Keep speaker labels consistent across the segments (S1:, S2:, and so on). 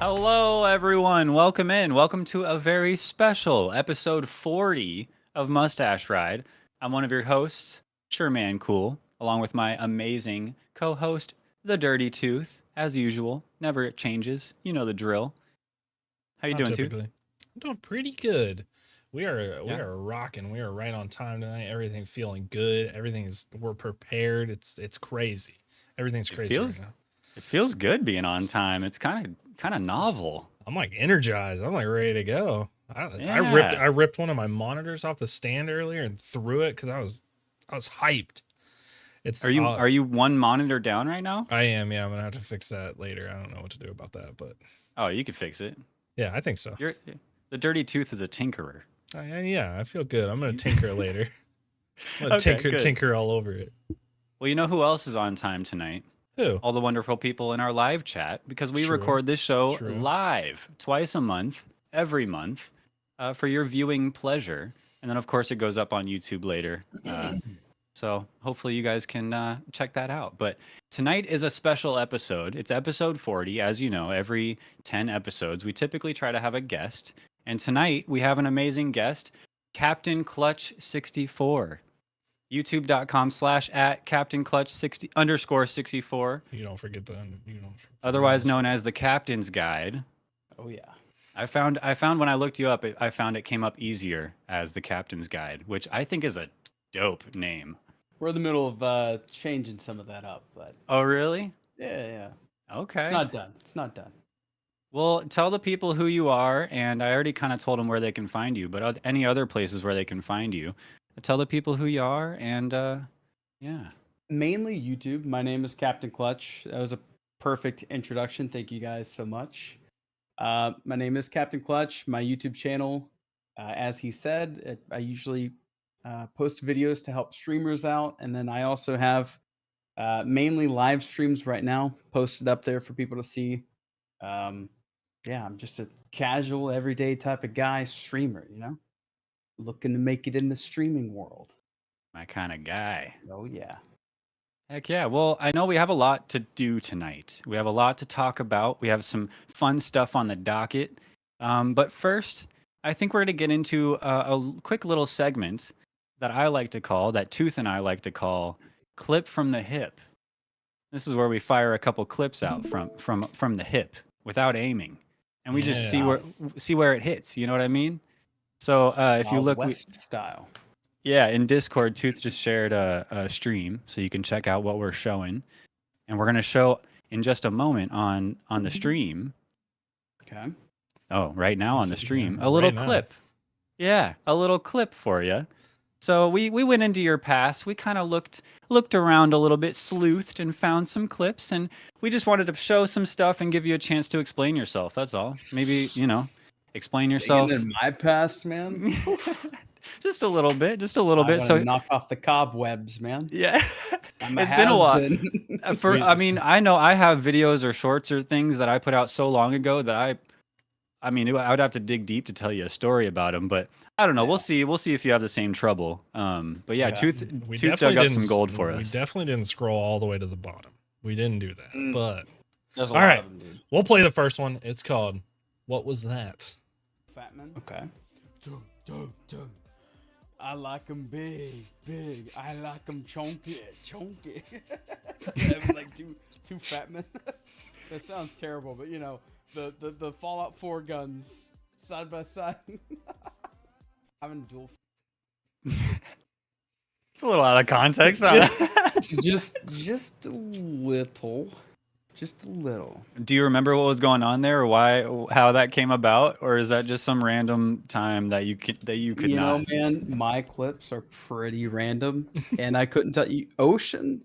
S1: Hello, everyone. Welcome in. Welcome to a very special episode 40 of Mustache Ride. I'm one of your hosts, Sherman Cool, along with my amazing co-host, The Dirty Tooth, as usual. Never changes. You know the drill. How you
S2: Not
S1: doing, Tooth?
S2: typically. I'm doing pretty good. We
S1: Yeah.
S2: are rocking. We are right on time tonight. Everything feeling good. We're prepared. It's crazy. Everything's
S1: It
S2: crazy right
S1: feels
S2: now.
S1: it feels good being on time. It's kind of novel.
S2: I'm like energized. I'm like ready to go.
S1: Yeah.
S2: I ripped one of my monitors off the stand earlier and threw it because I was hyped. It's
S1: Are you one monitor down right now?
S2: I am, yeah, I'm gonna have to fix that later. I don't know what to do about that, but
S1: Oh, you could fix it.
S2: yeah, I think so.
S1: You're The Dirty Tooth is a tinkerer.
S2: Yeah, I feel good. I'm gonna
S1: You-
S2: tinker later. I'm gonna
S1: Okay, good.
S2: tinker all over it.
S1: Well, you know who else is on time tonight?
S2: Who?
S1: All the wonderful people in our live chat, because we
S2: True.
S1: record this show
S2: True.
S1: live twice a month, every month, for your viewing pleasure. And then, of course, it goes up on YouTube later. So hopefully you guys can check that out. But tonight is a special episode. It's episode 40. As you know, every 10 episodes, we typically try to have a guest. And tonight we have an amazing guest, Captain Clutch 64. YouTube.com/at Captain Clutch 60 underscore 64,
S2: You don't forget the
S1: otherwise known as the Captain's Guide.
S3: Oh yeah.
S1: I found when I looked you up, I found it came up easier as the Captain's Guide, which I think is a dope name.
S3: We're in the middle of changing some of that up, but
S1: Oh, really?
S3: yeah.
S1: Okay.
S3: It's not done. It's not done.
S1: Well, tell the people who you are, and I already kind of told them where they can find you, but any other places where they can find you. Tell the people who you are, and yeah.
S3: Mainly YouTube. My name is Captain Clutch. That was a perfect introduction. Thank you guys so much. My name is Captain Clutch. My YouTube channel, as he said, I usually post videos to help streamers out, and then I also have mainly live streams right now posted up there for people to see. Yeah, I'm just a casual, everyday type of guy streamer, looking to make it in the streaming world.
S1: My kind of guy.
S3: Oh yeah.
S1: Heck yeah. Well, I know we have a lot to do tonight. We have a lot to talk about. We have some fun stuff on the docket. But first, I think we're going to get into quick little segment that I like to call, that Tooth and I like to call, Clip from the Hip. This is where we fire a couple clips out from the hip without aiming, and we just see where it hits. You know what I mean? So if you look,
S3: West style.
S1: yeah, in Discord, Tooth just shared a stream, so you can check out what we're showing, and we're gonna show in just a moment on the stream.
S3: Okay.
S1: Oh, right now on the stream, a
S2: right
S1: little
S2: now.
S1: clip. Yeah, a little clip for you. So we went into your past. We kind of looked around a little bit, sleuthed, and found some clips, and we just wanted to show some stuff and give you a chance to explain yourself. That's all. Maybe explain yourself.
S3: Digging in my past, man.
S1: Just a little bit.
S3: I
S1: So
S3: wanna knock off the cobwebs, man.
S1: yeah,
S3: I'm a
S1: it's been a while.
S3: has-been.
S1: I mean, I know I have videos or shorts or things that I put out so long ago that I mean, I would have to dig deep to tell you a story about them, but I don't know. We'll see. We'll see if you have the same trouble. But yeah,
S3: Yeah.
S1: Tooth
S2: We
S1: dug
S2: definitely
S1: up
S2: didn't
S1: some gold for
S2: We
S1: us.
S2: definitely didn't scroll all the way to the bottom. We didn't do that. But
S3: There's a
S2: All
S3: lot
S2: right.
S3: of them, dude.
S2: we'll play the first one. It's called What Was That?
S3: Fat man. Okay. I like them big. I like them chunky. Having like two fat men. That sounds terrible, but the Fallout 4 guns side by side. Having dual.
S1: It's a little out of context. Huh?
S3: just a little. Just a little.
S1: Do you remember what was going on there, or how that came about, or is that just some random time that you could
S3: You know,
S1: not?
S3: man, my clips are pretty random, and I couldn't tell you. Ocean.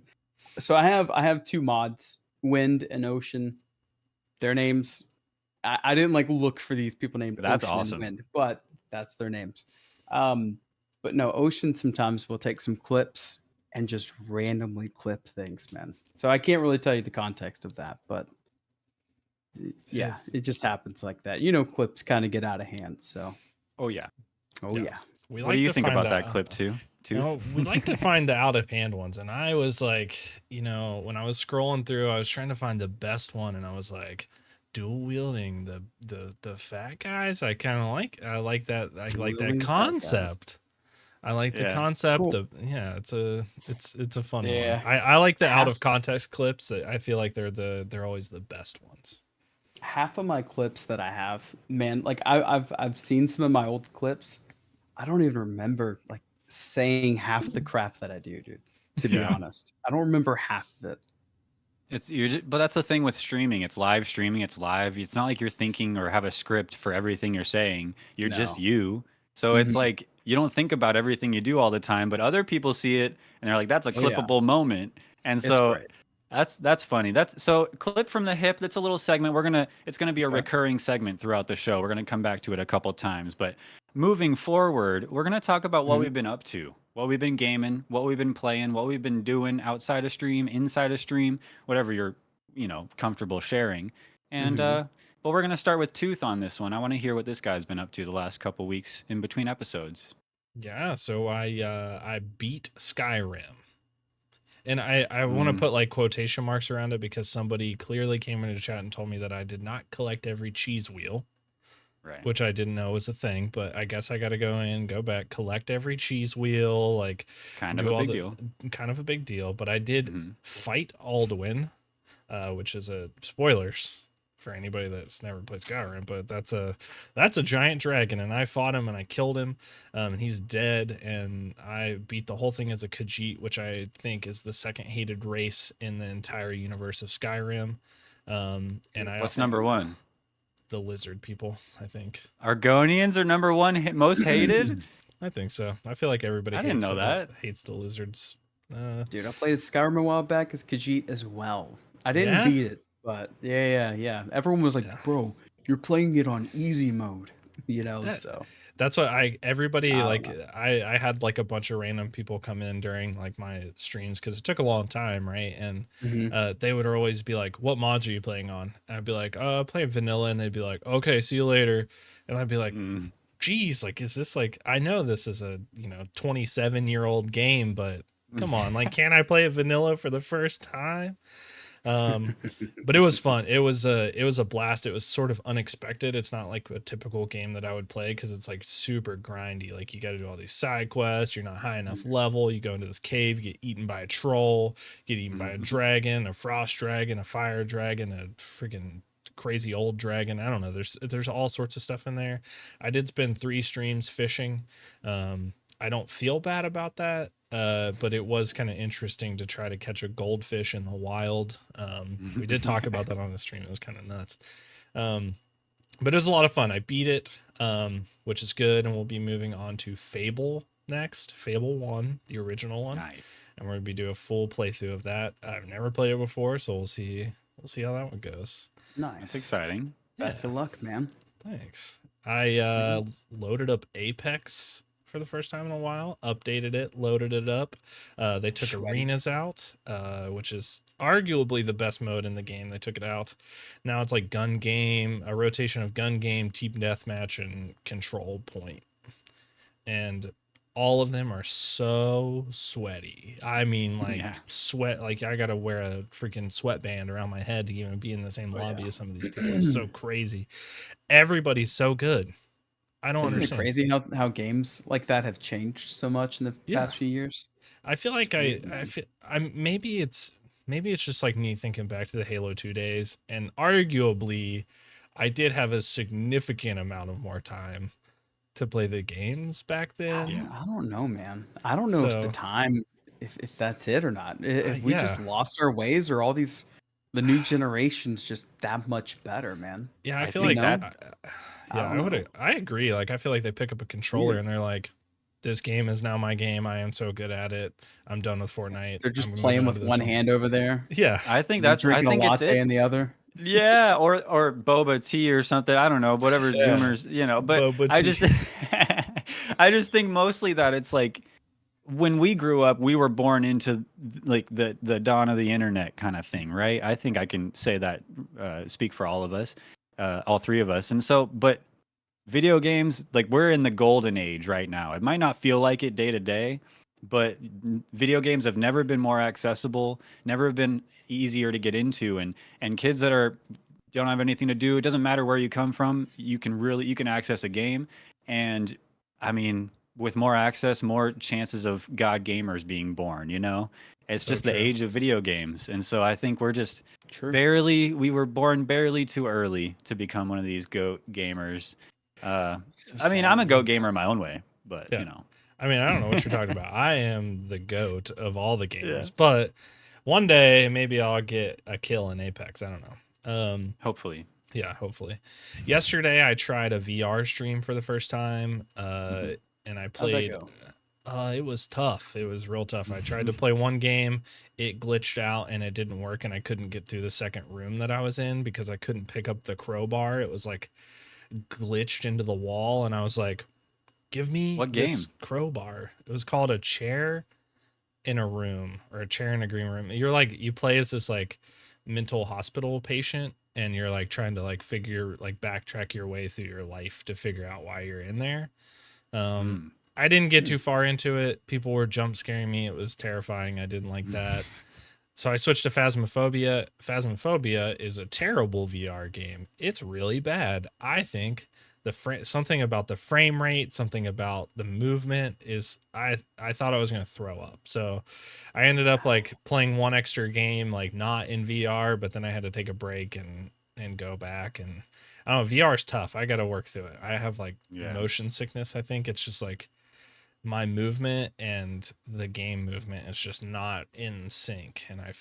S3: So I have two mods, Wind and Ocean. Their names. I didn't like look for these people named
S1: That's
S3: Ocean and
S1: awesome.
S3: Wind, but that's their names. But no, Ocean sometimes will take some clips and just randomly clip things, man. So I can't really tell you the context of that, but yeah, it just happens like that. Clips kind of get out of hand. So,
S1: Oh yeah.
S3: oh
S2: Yeah.
S3: yeah.
S2: We
S1: What do you
S2: to
S1: think
S2: find
S1: about that
S2: the-
S1: clip too? Tooth?
S2: No, we like to find the out of hand ones. And I was like, when I was scrolling through, I was trying to find the best one. And I was like, dual wielding the fat guys. I like that
S3: Dual-wielding fat guys.
S2: concept. I like the
S1: Yeah.
S2: concept
S3: Cool.
S2: of it's a fun
S3: Yeah.
S2: one. I like the out
S3: Half
S2: of context clips that I feel like they're always the best ones.
S3: half of my clips that I have, man, like I've seen some of my old clips. I don't even remember like saying half the crap that I do, dude. To be
S2: Yeah.
S3: honest, I don't remember half of it.
S1: But that's the thing with streaming. It's live streaming. It's live. It's not like you're thinking or have a script for everything you're saying. You're just
S3: No.
S1: you. So it's like you don't think about everything you do all the time, but other people see it and they're like, "That's a
S3: Oh, yeah.
S1: clippable moment." And
S3: It's
S1: so
S3: great.
S1: that's funny. That's so clip from the hip. That's a little segment. It's gonna be a recurring segment throughout the show. We're gonna come back to it a couple times, but moving forward, we're gonna talk about what
S3: Mhm.
S1: we've been up to, what we've been gaming, what we've been playing, what we've been doing outside of stream, inside of stream, whatever you're comfortable sharing. And
S3: Mhm.
S1: but we're gonna start with Tooth on this one. I want to hear what this guy's been up to the last couple weeks in between episodes.
S2: Yeah, so I beat Skyrim. And I want to put like quotation marks around it because somebody clearly came into chat and told me that I did not collect every cheese wheel,
S1: Right.
S2: which I didn't know was a thing, but I guess I got to go back, collect every cheese wheel, like
S1: Kind of
S2: do
S1: a
S2: all
S1: big
S2: the
S1: deal.
S2: kind of a big deal, but I did
S1: Mhm.
S2: fight Alduin, which is a spoilers for anybody that's never played Skyrim, but that's a giant dragon, and I fought him and I killed him, and he's dead, and I beat the whole thing as a Khajiit, which I think is the second hated race in the entire universe of Skyrim. And I
S1: What's number one?
S2: the lizard people, I think.
S1: Argonians are number one most hated?
S2: I think so. I feel like everybody
S1: I didn't know that.
S2: hates the lizards.
S3: Dude, I played Skyrim a while back as Khajiit as well. I didn't
S2: Yeah?
S3: beat it, but yeah. Everyone was like,
S2: Yeah.
S3: "Bro, you're playing it on easy mode,"
S2: That-
S3: So
S2: That's what everybody
S3: I don't
S2: like
S3: know.
S2: I had like a bunch of random people come in during like my streams because it took a long time, right? And
S3: Mhm.
S2: they would always be like, "What mods are you playing on?" And I'd be like, playing vanilla," and they'd be like, "Okay, see you later." And I'd be like,
S1: Mm.
S2: "Geez, like is this like I know this is a 27-year-old game, but come on, like can't I play it vanilla for the first time?" But it was fun. It was a blast. It was sort of unexpected. It's not like a typical game that I would play because it's like super grindy. Like you got to do all these side quests. You're not high enough level. You go into this cave, you get eaten by a troll, get eaten by a dragon, a frost dragon, a fire dragon, a freaking crazy old dragon. I don't know. There's all sorts of stuff in there. I did spend 3 streams fishing. I don't feel bad about that. But it was kind of interesting to try to catch a goldfish in the wild. We did talk about that on the stream. It was kind of nuts. But it was a lot of fun. I beat it, which is good. And we'll be moving on to Fable next. Fable 1, the original one.
S1: Nice.
S2: And we're going to be doing a full playthrough of that. I've never played it before, so we'll see how that one goes.
S3: Nice.
S1: That's exciting.
S3: Best of luck, man.
S2: Thanks. I loaded up Apex for the first time in a while, updated it, loaded it up. They took
S3: Shreddy.
S2: arenas out, which is arguably the best mode in the game. They took it out. Now it's like gun game, a rotation of gun game, team deathmatch, and control point. And all of them are so sweaty. I mean, like
S1: Yeah.
S2: sweat. Like I gotta wear a freaking sweatband around my head to even be in the same lobby
S3: yeah.
S2: as some of these people. It's so crazy. Everybody's so good. I don't
S3: Isn't it
S2: understand.
S3: crazy how games like that have changed so much in the
S2: Yeah.
S3: past few years?
S2: I feel like
S3: weird,
S2: I
S3: man.
S2: feel maybe it's just like me thinking back to the Halo 2 days, and arguably I did have a significant amount of more time to play the games back then.
S3: I don't know, man. I don't know if
S2: So
S3: the time, if that's it or not. If we just
S2: yeah.
S3: lost our ways, or all the new generations just that much better, man.
S2: Yeah, I
S1: I
S2: feel
S1: think
S2: like
S1: that-
S2: yeah,
S3: don't know.
S2: I agree. Like I feel like they pick up a controller
S3: Weird.
S2: and they're like, this game is now my game. I am so good at it. I'm done with Fortnite.
S3: They're just
S2: I'm moving
S3: playing
S2: on
S3: with
S2: to this
S3: one hand over there.
S2: Yeah.
S1: I think
S3: You're
S1: that's I
S3: drinking
S1: think
S3: a
S1: it's
S3: latte
S1: it.
S3: in the other.
S1: Yeah, or boba tea or something. I don't know, whatever
S3: Yeah.
S1: Zoomers, but
S2: Boba
S1: I
S2: tea.
S1: just I just think mostly that it's like when we grew up, we were born into like the dawn of the internet kind of thing, right? I think I can say that, speak for all of us, all 3 of us. And so, but video games, like we're in the golden age right now. It might not feel like it day to day, but video games have never been more accessible, never been easier to get into, and kids that are don't have anything to do, it doesn't matter where you come from, you can access a game. And I mean, with more access, more chances of god gamers being born, you know? It's
S2: So
S1: just the
S2: true.
S1: age of video games. And so I think we're just
S3: True.
S1: we were born barely too early to become one of these goat gamers.
S3: So
S1: I mean, I'm a
S3: sad.
S1: goat gamer in my own way, but
S2: Yeah.
S1: you know.
S2: I mean, I don't know what you're talking about. I am the goat of all the gamers,
S1: Yeah.
S2: but one day maybe I'll get a kill in Apex. I don't know.
S1: Hopefully.
S2: Yeah, hopefully. Yesterday I tried a VR stream for the first time, and I
S3: How'd that
S2: played.
S3: go?
S2: It was tough. It was real tough. I tried to play one game, it glitched out and it didn't work, and I couldn't get through the second room that I was in because I couldn't pick up the crowbar. It was like glitched into the wall, and I was like, "Give me
S1: What
S2: this
S1: game?
S2: crowbar." It was called A Chair in a Room, or A Chair in a Green Room. You're like, you play as this like mental hospital patient, and you're like trying to like backtrack your way through your life to figure out why you're in there.
S1: Mm.
S2: I didn't get too far into it. People were jump scaring me. It was terrifying. I didn't like that. So I switched to Phasmophobia. Phasmophobia is a terrible VR game. It's really bad. I think something about the frame rate, something about the movement is I thought I was going to throw up. So I ended up like playing one extra game, like not in VR, but then I had to take a break and go back. And I don't know, VR is tough. I got to work through it. I have like
S1: Yeah.
S2: motion sickness. I think it's just like my movement and the game movement is just not in sync, and I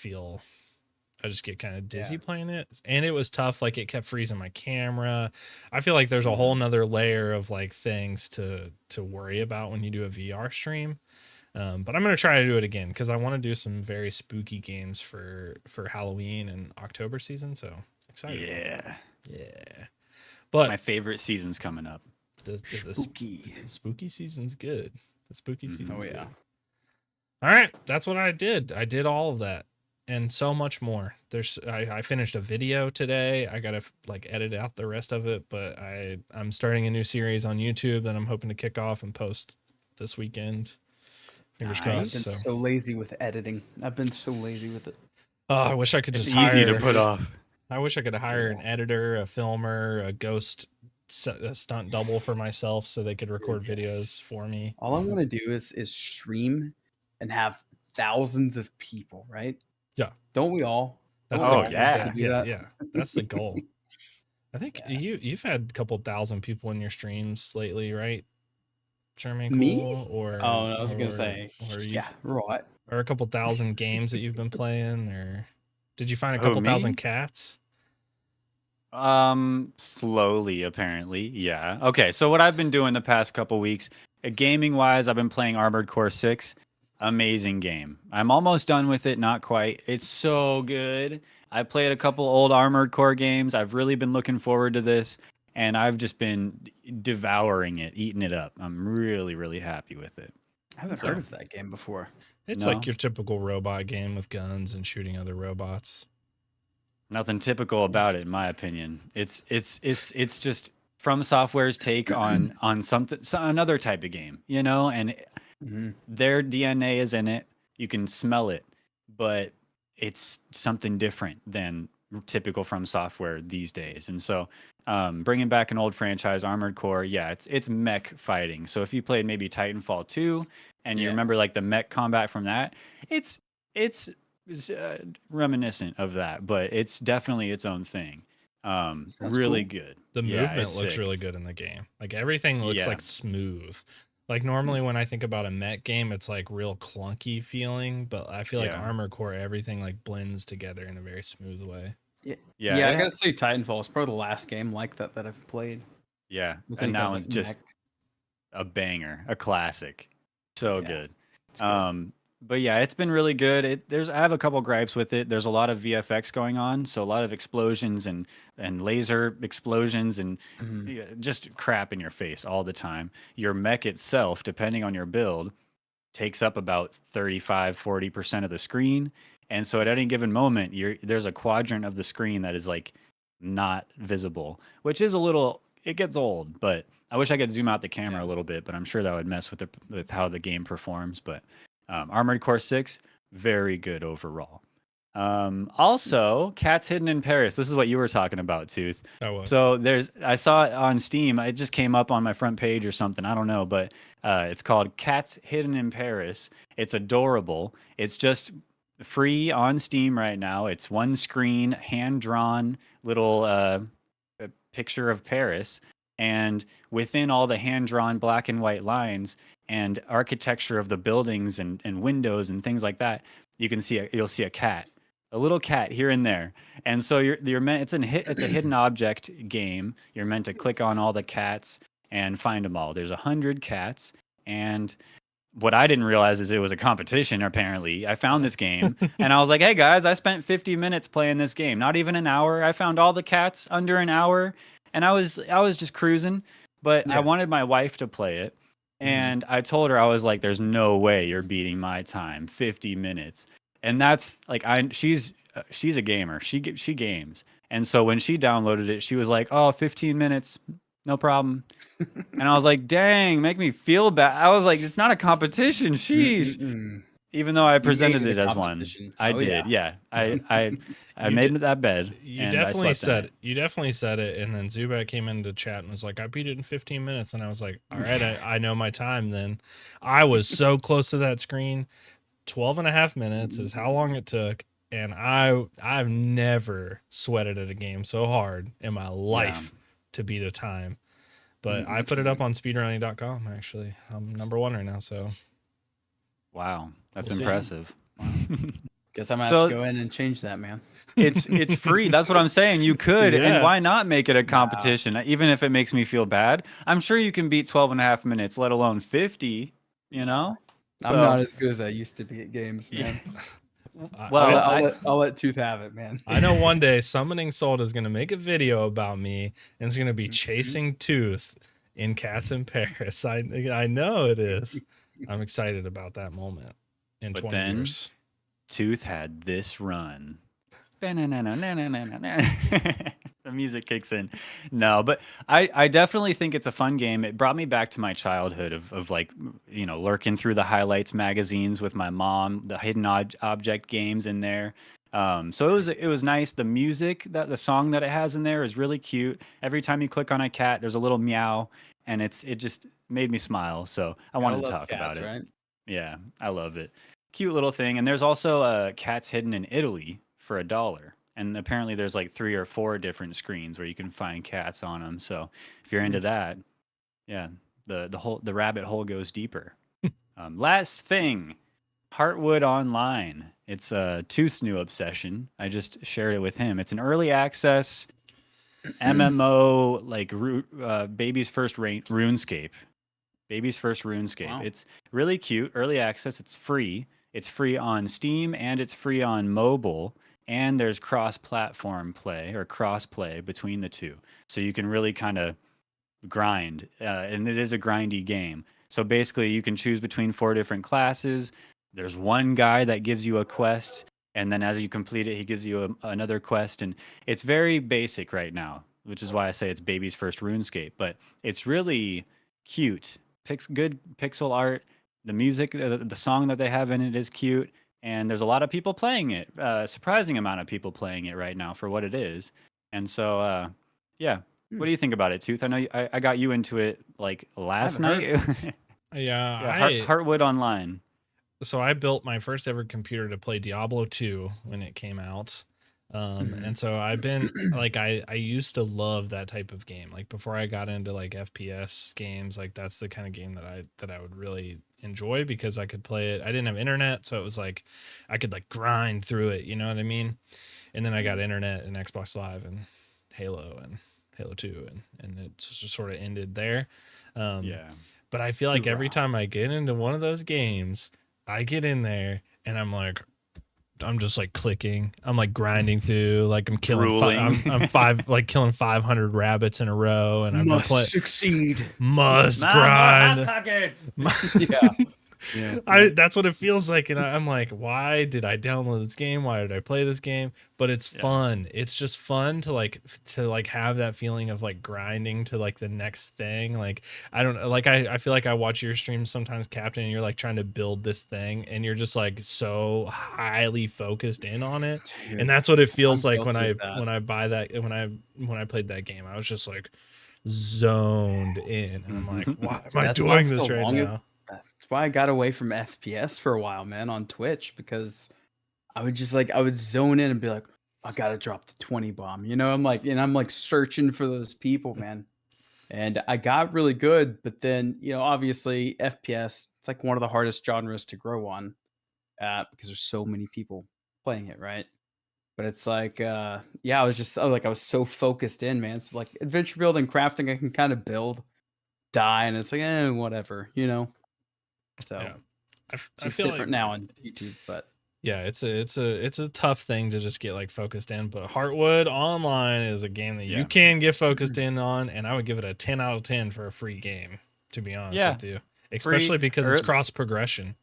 S2: just get kind of dizzy
S3: Yeah.
S2: playing it. And it was tough, like it kept freezing my camera. I feel like there's a whole nother layer of like things to worry about when you do a VR stream. But I'm gonna try to do it again because I want to do some very spooky games for Halloween and October season. So excited. about
S1: Yeah.
S2: that. Yeah. But
S1: My favorite season's coming up.
S2: the
S3: Spooky.
S2: spooky season's good. The spooky
S1: Mhm.
S2: season's
S3: Oh yeah.
S2: good. All right, that's what I did. I did all of that and so much more. I finished a video today. I gotta like edit out the rest of it, but I'm starting a new series on YouTube that I'm hoping to kick off and post this weekend. Fingers
S1: Nice.
S3: I've
S2: crossed.
S3: been
S2: So.
S3: so lazy with editing. I've been so lazy with it.
S2: Oh, I wish I could
S1: It's
S2: just
S1: easy to
S2: hire.
S1: put off.
S2: I wish I could hire an editor, a filmer, a a stunt double for myself, so they could record
S3: Yes.
S2: videos for me.
S3: All I want to do is stream and have thousands of people, right?
S2: Yeah.
S3: Don't we all?
S2: That's
S3: Don't
S1: Oh,
S3: we all
S1: yeah.
S3: want to do
S2: yeah,
S3: that?
S2: yeah. That's the goal. I think
S3: Yeah.
S2: you've had a couple thousand people in your streams lately, right? Sherman
S3: Me?
S2: Cool, or
S3: Oh, no, I was gonna say,
S2: or
S3: yeah, right.
S2: or a couple thousand games that you've been playing, or did you find a
S1: Who,
S2: couple thousand
S1: me?
S2: cats?
S1: Slowly, apparently. Yeah. Okay. So what I've been doing the past couple weeks, gaming wise, I've been playing Armored Core 6. Amazing game. I'm almost done with it, not quite. It's so good. I played a couple old Armored Core games. I've really been looking forward to this, and I've just been devouring it, eating it up. I'm really, really happy with it.
S3: I haven't
S1: So-
S3: heard of that game before.
S2: It's
S1: No?
S2: like your typical robot game with guns and shooting other robots.
S1: Nothing typical about it, in my opinion. It's just From Software's take on another type of game, you know, and
S3: Mhm.
S1: their DNA is in it. You can smell it, but it's something different than typical From Software these days. And so, bringing back an old franchise, Armored Core, yeah, it's mech fighting. So if you played maybe Titanfall 2 and you
S3: Yeah.
S1: remember like the mech combat from that, it's reminiscent of that, but it's definitely its own thing.
S3: Sounds
S1: Really
S3: cool.
S1: good.
S2: The
S1: Yeah,
S2: movement
S1: it's
S2: looks
S1: sick.
S2: really good in the game. Like everything looks
S1: Yeah.
S2: like smooth. Like normally when I think about a mech game, it's like real clunky feeling, but I feel like
S1: Yeah.
S2: Armored Core, everything like blends together in a very smooth way.
S1: Yeah,
S3: Yeah,
S1: it
S3: I
S1: ha-
S3: gotta say Titanfall is probably the last game like that that I've played.
S1: yeah,
S3: with
S1: and
S3: any
S1: that
S3: kind of,
S1: one's
S3: like,
S1: just
S3: mech.
S1: a banger, a classic. So
S3: Yeah,
S1: good.
S3: It's good.
S1: But yeah, it's been really good. I have a couple gripes with it. There's a lot of VFX going on, so a lot of explosions and laser explosions and
S3: Mhm.
S1: yeah, just crap in your face all the time. Your mech itself, depending on your build, takes up about 35-40% of the screen. And so at any given moment, there's a quadrant of the screen that is like not visible, which is it gets old, but I wish I could zoom out the camera
S3: Yeah.
S1: a little bit, but I'm sure that would mess with how the game performs. But Armored Core 6, very good overall. Also, Cats Hidden in Paris. This is what you were talking about, Tooth.
S2: That was.
S1: So I saw it on Steam. It just came up on my front page or something. I don't know, but it's called Cats Hidden in Paris. It's adorable. It's just free on Steam right now. It's one screen, hand drawn little picture of Paris, and within all the hand drawn black and white lines and architecture of the buildings and windows and things like that, you'll see a cat. A little cat here and there, and so you're meant. It's a hidden object game. You're meant to click on all the cats and find them all. There's 100 cats, and what I didn't realize is it was a competition. Apparently, I found this game, and I was like, "Hey guys, I spent 50 minutes playing this game. Not even an hour. I found all the cats under an hour, and I was just cruising. But I wanted my wife to play it, and I told her, I was like, "There's no way you're beating my time. 50 minutes." And that's like she's a gamer. She games. And so when she downloaded it, she was like, "Oh, 15 minutes, no problem." And I was like, "Dang, make me feel bad." I was like, "It's not a competition, sheesh." Even though I presented it as one. I did. Yeah. I made that bed.
S2: You definitely said it, and then Zubat came into chat and was like, "I beat it in 15 minutes." And I was like, "All right, I know my time then." I was so close to that screen. 12 and a half minutes is how long it took, and I've never sweated at a game so hard in my life to beat a time. But I put it up on speedrunning.com. Actually, I'm #1 right now. So
S1: wow, that's impressive.
S3: Guess I'm gonna have to go in and change that, man.
S1: It's free. That's what I'm saying. You could, and why not make it a competition? Even if it makes me feel bad, I'm sure you can beat 12 and a half minutes, let alone 50. You know.
S3: I'm not as good as I used to be at games, man.
S1: Well,
S3: I'll let Tooth have it, man.
S2: I know one day Summoning Soul is going to make a video about me, and it's going to be chasing Tooth in Cats in Paris. I know it is. I'm excited about that moment in 20 years.
S1: Tooth had this run. The music kicks in. No, but I definitely think it's a fun game. It brought me back to my childhood of like, lurking through the highlights magazines with my mom, the hidden object games in there. So it was nice. The music, the song that it has in there is really cute. Every time you click on a cat, there's a little meow, and it just made me smile. So I wanted to talk about it. Right? Yeah, I love it. Cute little thing. And there's also Cats Hidden in Italy for $1. And apparently there's like 3 or 4 different screens where you can find cats on them. So if you're into that, yeah, the rabbit hole goes deeper. Last thing, Heartwood Online. It's Tooth's new obsession. I just shared it with him. It's an early access MMO, like baby's first RuneScape. Baby's first RuneScape. Wow. It's really cute. Early access. It's free. It's free on Steam and it's free on mobile. And there's cross-platform play or cross-play between the two. So you can really kind of grind. And it is a grindy game. So basically you can choose between 4 different classes. There's one guy that gives you a quest. And then as you complete it, he gives you another quest. And it's very basic right now, which is why I say it's baby's first RuneScape. But it's really cute. Good pixel art. The music, the song that they have in it is cute. And there's a lot of people playing it, surprising amount of people playing it right now for what it is. And so, yeah. What do you think about it, Tooth? I know I got you into it like last night. Heartwood Online.
S2: So I built my first ever computer to play Diablo 2 when it came out. And so I've been like, I used to love that type of game. Like before I got into like FPS games, like that's the kind of game that I would really enjoy because I could play it. I didn't have internet, so it was like I could like grind through it, you know what I mean? And then I got internet and Xbox Live and Halo 2 and it just sort of ended there. But I feel like every time I get into one of those games, I get in there and I'm just like clicking. I'm like grinding through, like I'm killing. I'm killing 500 rabbits in a row, and I'm
S3: succeed.
S2: Must grind.
S3: Yeah. Yeah.
S2: That's what it feels like, and I'm like, why did I download this game? Why did I play this game? But it's
S1: Yeah.
S2: fun. It's just fun to have that feeling of like grinding to like the next thing. Like I don't know, like I feel like I watch your streams sometimes, Captain, and you're like trying to build this thing, and you're just like so highly focused in on it, and
S3: Dude,
S2: that's what it
S3: I'm
S2: feels like when
S3: guilty of that.
S2: I buy that when I played that game. I was just like zoned in, and I'm like, why am I
S3: That's why
S2: doing
S3: for
S2: this
S3: the
S2: right
S3: longest
S2: now?
S3: that's why I got away from FPS for a while, man, on Twitch because I would just like I would zone in and be like, I gotta drop the 20 bomb. I'm like searching for those people, man. And I got really good, but then, obviously FPS, it's like one of the hardest genres to grow on, because there's so many people playing it, right? But it's like, yeah, I was so focused in, man. So like adventure building, crafting, I can kind of build, die, and it's like, whatever, So
S2: Yeah.
S3: it's
S2: I
S3: just
S2: feel like
S3: different now on YouTube, but
S2: yeah, it's a tough thing to just get like focused in, but Heartwood Online is a game that you
S1: Yeah.
S2: can get focused in on, and I would give it a 10 out of 10 for a free game, to be honest
S1: Yeah.
S2: with you.
S1: Free
S2: Especially because it's
S1: or
S2: cross progression.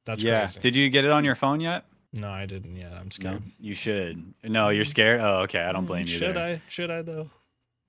S2: That's
S1: yeah.
S2: crazy.
S1: Did you get it on your phone yet?
S2: No, I didn't yet. I'm
S1: No,
S2: scared.
S1: you should. No, you're scared. Oh, okay. I don't blame you
S2: Should
S1: there.
S2: I? Should I though?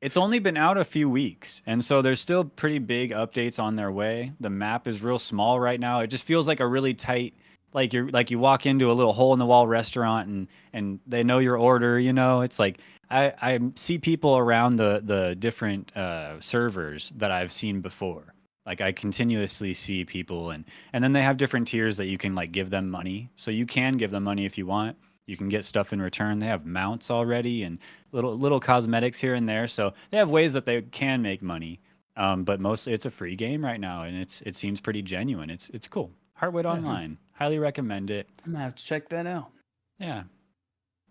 S1: It's only been out a few weeks, and so there's still pretty big updates on their way. The map is real small right now. It just feels like a really tight, like you walk into a little hole in the wall restaurant, and they know your order. It's like I see people around the different servers that I've seen before. Like I continuously see people, and then they have different tiers that you can like give them money. So you can give them money if you want. You can get stuff in return. They have mounts already and little cosmetics here and there. So they have ways that they can make money. But mostly it's a free game right now, and it seems pretty genuine. It's cool. Heartwood Online, highly recommend it.
S3: I'm gonna have to check that out.
S1: Yeah.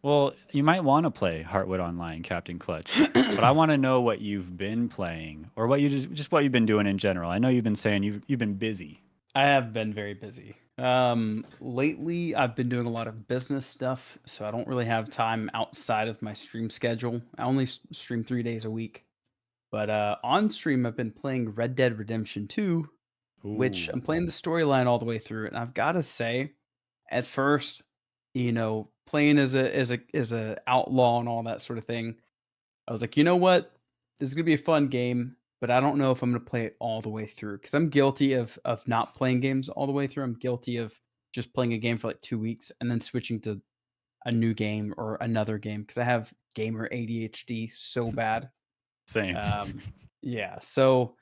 S1: Well, you might want to play Heartwood Online, Captain Clutch, but I want to know what you've been playing or what you just what you've been doing in general. I know you've been saying you've been busy.
S3: I have been very busy. Lately I've been doing a lot of business stuff, so I don't really have time outside of my stream schedule. I only stream 3 days a week. But on stream, I've been playing Red Dead Redemption 2, which I'm
S1: Ooh.
S3: playing the storyline all the way through. And I've got to say, at first, playing as a outlaw and all that sort of thing, I was like, you know what, this is gonna be a fun game, but I don't know if I'm gonna play it all the way through because I'm guilty of not playing games all the way through. I'm guilty of just playing a game for like 2 weeks and then switching to a new game or another game because I have gamer ADHD so bad.
S1: Same.
S3: Yeah. So,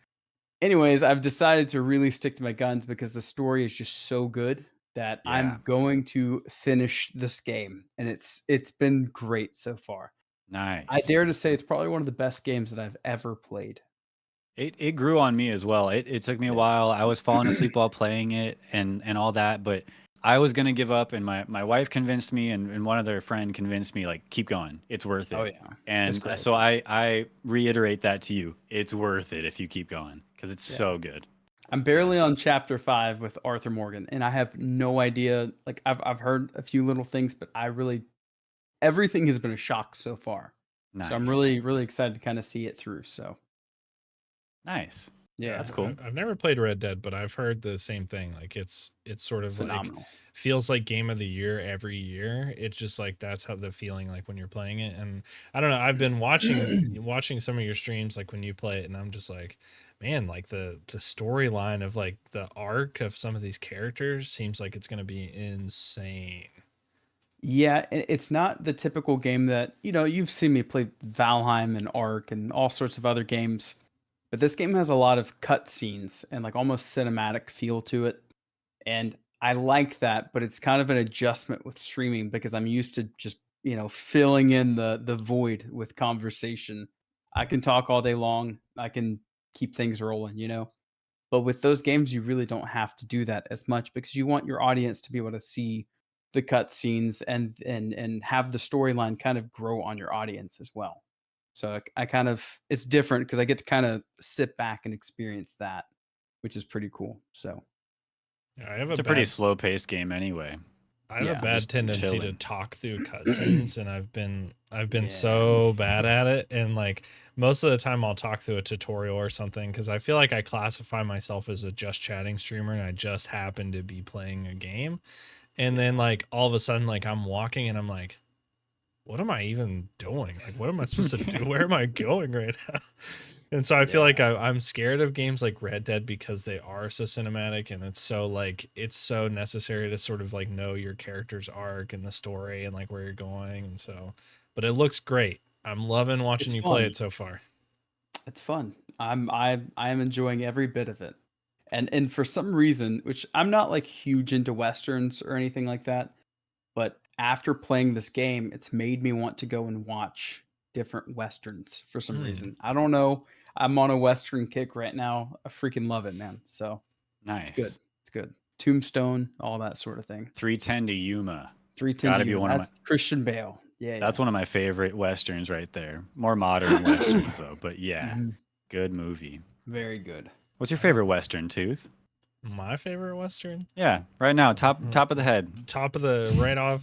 S3: anyways, I've decided to really stick to my guns because the story is just so good that
S1: Yeah.
S3: I'm going to finish this game, and it's been great so far. I
S1: Nice.
S3: dare to say it's probably one of the best games that I've ever played.
S1: It grew on me as well. It took me a
S3: Yeah.
S1: while. I was falling asleep while playing it and all that, but I was gonna give up, and my wife convinced me, and one other friend convinced me, like, keep going. It's worth
S3: Oh
S1: it.
S3: yeah, it's
S1: And
S3: great.
S1: so I reiterate that to you. It's worth it if you keep going because it's
S3: Yeah.
S1: so good.
S3: I'm barely on chapter 5 with Arthur Morgan, and I have no idea. Like I've heard a few little things, but everything has been a shock so far. So I'm
S1: Nice.
S3: really excited to kind of see it through. So
S1: Nice.
S3: yeah,
S1: That's cool.
S2: I've never played Red Dead, but I've heard the same thing. Like it's sort of like
S3: phenomenal.
S2: feels like game of the year every year. It's just like that's how the feeling like when you're playing it. And I don't know, I've been watching some of your streams like when you play it, and I'm just like, man, like the storyline of like the arc of some of these characters seems like it's gonna be insane.
S3: Yeah, it's not the typical game that, you've seen me play Valheim and Ark and all sorts of other games. But this game has a lot of cutscenes and like almost cinematic feel to it. And I like that, but it's kind of an adjustment with streaming because I'm used to just, filling in the void with conversation. I can talk all day long. I can keep things rolling. But with those games, you really don't have to do that as much because you want your audience to be able to see the cutscenes and have the storyline kind of grow on your audience as well. So I kind of it's different because I get to kind of sit back and experience that, which is pretty cool. So
S2: Yeah, I have
S1: It's a pretty slow paced game anyway.
S2: I have
S3: Yeah,
S2: a bad
S1: just
S2: tendency to
S1: chilling.
S2: talk through cutscenes, and I've been
S3: Yeah.
S2: so bad at it. And like most of the time, I'll talk through a tutorial or something because I feel like I classify myself as a just chatting streamer, and I just happen to be playing a game. And then like all of a sudden, like I'm walking, and I'm like, what am I even doing? Like, what am I supposed to do? Where am I going right now? And so I feel like I'm scared of games like Red Dead because they are so cinematic, and it's so necessary to sort of like know your character's arc and the story and like where you're going. And so, but it looks great. I'm loving watching
S3: It's
S2: you play
S3: fun.
S2: it so far.
S3: It's fun. I am enjoying every bit of it. And for some reason, which I'm not like huge into westerns or anything like that, but after playing this game, it's made me want to go and watch different westerns for some
S2: Hmm.
S3: reason. I don't know. I'm on a western kick right now. I freaking love it, man. So
S1: Nice.
S3: it's good. It's good. Tombstone, all that sort of thing.
S1: 310 to Yuma.
S3: 310
S1: Gotta
S3: to
S1: be
S3: you.
S1: one of
S3: That's Christian Bale. Yeah,
S1: That's one of my favorite westerns right there. More modern westerns though, but yeah,
S3: Mhm.
S1: good movie.
S3: Very good.
S1: What's your favorite western, Tooth?
S2: My favorite western,
S1: Yeah, right now, top of the head.
S2: top of the right off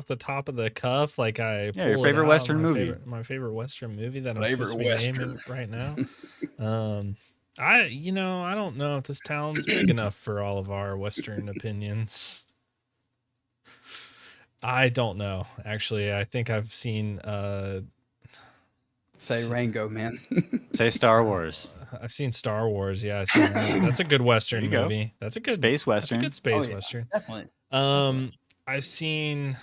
S2: the top of the cuff, like I
S1: Yeah, your
S2: pull it
S1: favorite
S2: out,
S1: western movie.
S2: my favorite western movie that I'm
S3: Favorite
S2: supposed to be naming
S3: western.
S2: right now. I don't know if this town's big enough for all of our western opinions. I don't know. Actually, I think I've seen
S3: Say Rango, man.
S1: Say Star Wars.
S2: I've seen Star Wars. Yeah, I've seen that. That's a good western
S1: you go.
S2: movie. That's a good
S1: Space
S2: That's a
S1: western.
S2: good space
S3: yeah,
S2: western.
S3: definitely.
S2: I've seen.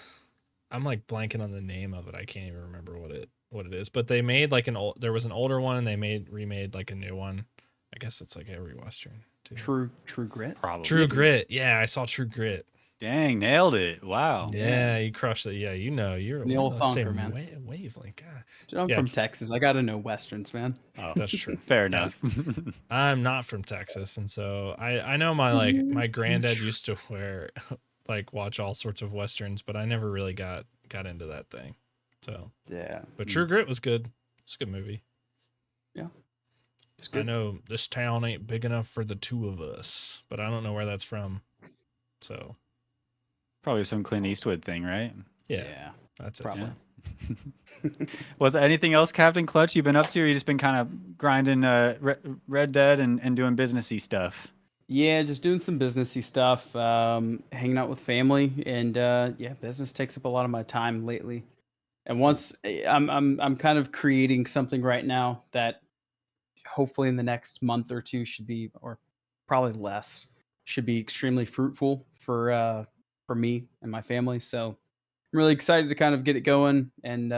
S2: I'm like blanking on the name of it. I can't even remember what it is. But they made like there was an older one, and they remade like a new one. I guess it's like every western too.
S3: True Grit.
S1: Probably.
S2: True Grit. Yeah, I saw True Grit.
S1: Dang, nailed it. Wow.
S2: Yeah, you crushed it. Yeah, you're
S3: The old
S2: on the same
S3: thonker, man.
S2: wavelength. God,
S3: I'm
S2: Yeah.
S3: from Texas. I gotta know westerns, man.
S1: Oh,
S2: that's true.
S1: fair enough.
S2: I'm not from Texas, and so I know my granddad used to watch all sorts of westerns, but I never really got into that thing. So,
S3: Yeah.
S2: but True Grit was good. It's a good movie.
S3: It's
S2: I
S3: good.
S2: know this town ain't big enough for the two of us, but I don't know where that's from. So,
S1: Probably some Clint Eastwood thing, right?
S2: yeah, that's it.
S3: probably.
S1: Was there anything else, Captain Clutch, you've been up to, or you just been kind of grinding Red Dead and doing businessy stuff?
S3: Yeah, just doing some businessy stuff, hanging out with family, and yeah, business takes up a lot of my time lately. And once I'm kind of creating something right now that hopefully in the next month or two should be, or probably less, should be extremely fruitful for me and my family. So I'm really excited to kind of get it going and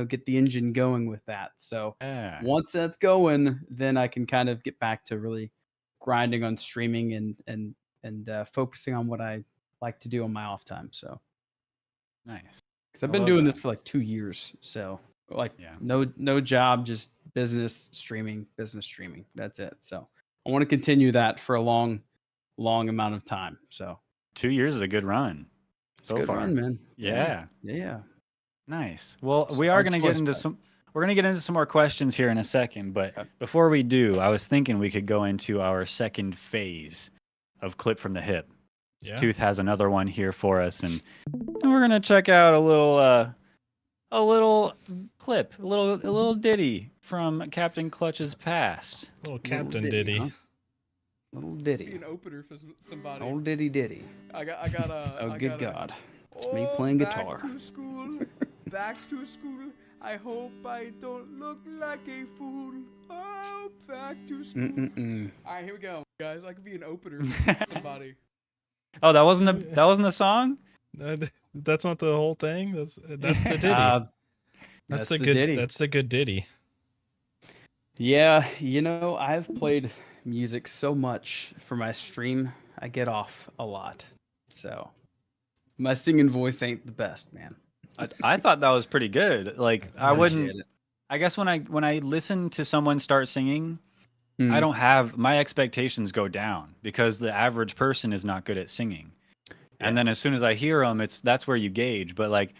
S3: get the engine going with that. So
S1: Yeah.
S3: once that's going, then I can kind of get back to really grinding on streaming and focusing on what I like to do on my off time. So
S1: Nice.
S3: because I've
S1: I
S3: been
S1: love
S3: doing
S1: that.
S3: this for like 2 years, so like
S1: Yeah.
S3: no job, just business streaming. That's it. So I want to continue that for a long amount of time. So
S1: 2 years is a good run
S3: it's
S1: so
S3: a good
S1: far.
S3: run, man.
S1: Yeah.
S3: Yeah.
S1: Nice. Well,
S3: It's
S1: we are
S3: hard
S1: going to get
S3: choice,
S1: into
S3: but-
S1: we're going to get into some more questions here in a second, but
S3: Okay.
S1: before we do, I was thinking we could go into our second phase of Clip from the Hip.
S2: Yeah.
S1: Tooth has another one here for us, and we're going to check out a little clip, a little ditty from Captain Clutch's past.
S2: Little
S3: Little
S2: Captain
S3: ditty,
S2: Diddy.
S3: huh? Little
S4: Be
S3: ditty.
S4: an opener for somebody.
S3: Old ditty.
S4: I got a.
S3: Oh,
S4: I
S3: good
S4: got a-
S3: God. It's me playing guitar.
S4: Back to school. Back to school. I hope I don't look like a fool. Oh, back to school.
S3: Mm-mm-mm.
S4: All right, here we go, guys. I could be an opener for somebody.
S1: Oh, that wasn't the song?
S2: That's not the whole thing. That's the Diddy.
S3: That's
S2: the
S3: the
S2: good.
S3: ditty.
S2: That's the good Diddy.
S3: Yeah, I've played music so much for my stream. I get off a lot. So my singing voice ain't the best, man.
S1: I thought that was pretty good. Like I
S3: Appreciate
S1: wouldn't.
S3: it.
S1: I guess when I listen to someone start singing, I
S3: Mm.
S1: don't have my expectations go down because the average person is not good at singing. And then as soon as I hear them, that's where you gauge. But like,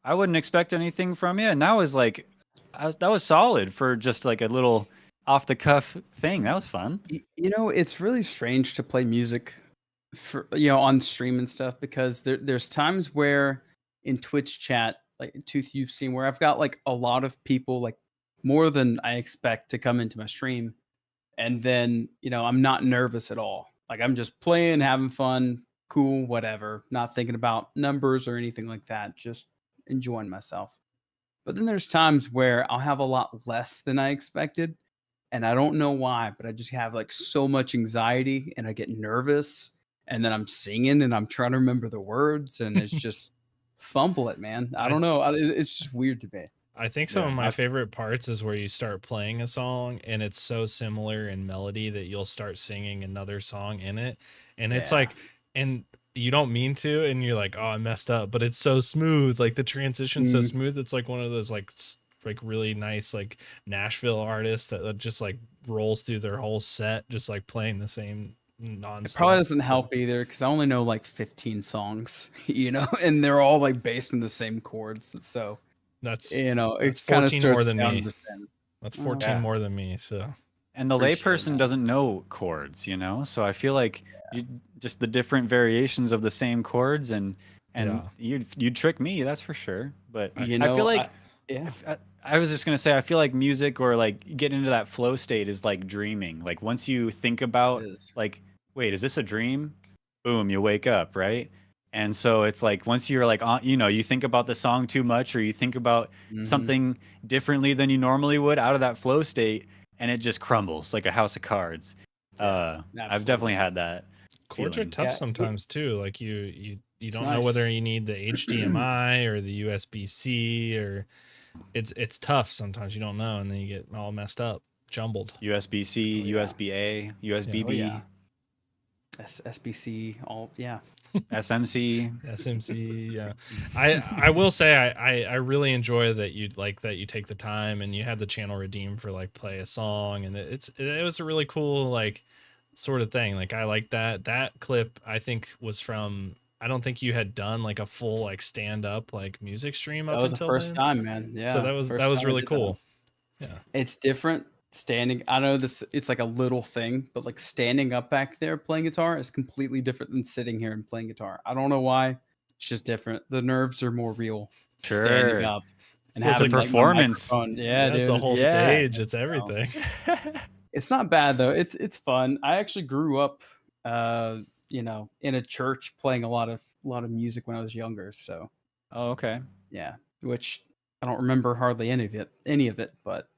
S1: I wouldn't expect anything from you, and that was like, that was solid for just like a little off the cuff thing. That was fun.
S3: It's really strange to play music for on stream and stuff, because there's times where in Twitch chat, like Tooth, you've seen where I've got like a lot of people, like more than I expect, to come into my stream, and then I'm not nervous at all. Like I'm just playing, having fun, cool, whatever, not thinking about numbers or anything like that, just enjoying myself. But then there's times where I'll have a lot less than I expected, and I don't know why, but I just have like so much anxiety and I get nervous, and then I'm singing and I'm trying to remember the words, and it's just fumble it, man. I
S2: I
S3: don't know. It's just weird to me.
S2: I think some
S1: Yeah,
S2: of my
S1: I've
S2: favorite parts is where you start playing a song and it's so similar in melody that you'll start singing another song in it. And it's
S3: Yeah.
S2: like, and you don't mean to, and you're like, oh, I messed up, but it's so smooth. Like the transition's so
S3: Mm.
S2: smooth. It's like one of those like really nice like Nashville artists that just like rolls through their whole set, just like playing the same
S3: It probably
S2: nonstop.
S3: doesn't
S2: So
S3: help either, because I only know like 15 songs, and they're all like based on the same chords. So,
S2: that's
S3: it
S2: that's
S3: kind of
S2: 14 more
S3: starts
S2: than
S3: sounding
S2: me.
S3: the same.
S2: That's
S3: Oh,
S2: 14
S1: yeah.
S2: more than me. So
S1: And the
S3: appreciate
S1: layperson
S3: that.
S1: doesn't know chords, so I feel like just the different variations of the same chords, and
S2: yeah.
S1: you'd trick me, that's for sure. But
S2: I-
S3: You
S1: I feel
S3: know,
S1: like
S3: yeah.
S1: I was just gonna say, I feel like music, or like getting into that flow state, is like dreaming. Like once you think about,
S3: is.
S1: like, wait, is this a dream? Boom, you wake up, right? And so it's like once you're like on, you think about the song too much, or you think about
S3: Mhm.
S1: something differently than you normally would out of that flow state, and it just crumbles like a house of cards.
S3: Yeah,
S1: I've definitely had that
S2: Chords are
S1: feeling.
S2: tough
S3: Yeah,
S2: sometimes too. Like you
S3: It's
S2: don't know whether
S3: nice.
S2: you need the HDMI or the USB-C, or it's tough sometimes. You don't know, and then you get all messed up, jumbled.
S1: USB-C,
S3: Oh, yeah.
S1: USB-A,
S3: Oh
S1: USB-B,
S3: yeah. SBC, all yeah.
S1: SMC.
S2: SMC, yeah. I will say I really enjoy that you take the time and you had the channel redeem for like play a song, and it was a really cool like sort of thing. Like I like that clip. I think was from, I don't think you had done like a full like stand up like music stream
S3: That
S2: up
S3: was the
S2: until
S3: first
S2: then.
S3: time, man. Yeah.
S2: So that was
S3: first time I
S2: really
S3: did that.
S2: cool. Yeah.
S3: It's different standing. I know this, it's like a little thing, but like standing up back there playing guitar is completely different than sitting here and playing guitar. I don't know why. It's just different. The nerves are more real standing
S1: Sure.
S3: up and
S2: Feels
S3: having
S1: like
S3: like my
S1: performance.
S3: microphone. Yeah,
S2: it's
S3: dude.
S2: a whole
S1: Yeah.
S2: stage. It's everything.
S3: It's not bad though. It's fun. I actually grew up in a church playing a lot of music when I was younger. So
S1: Oh, okay.
S3: yeah, which I don't remember hardly any of it, but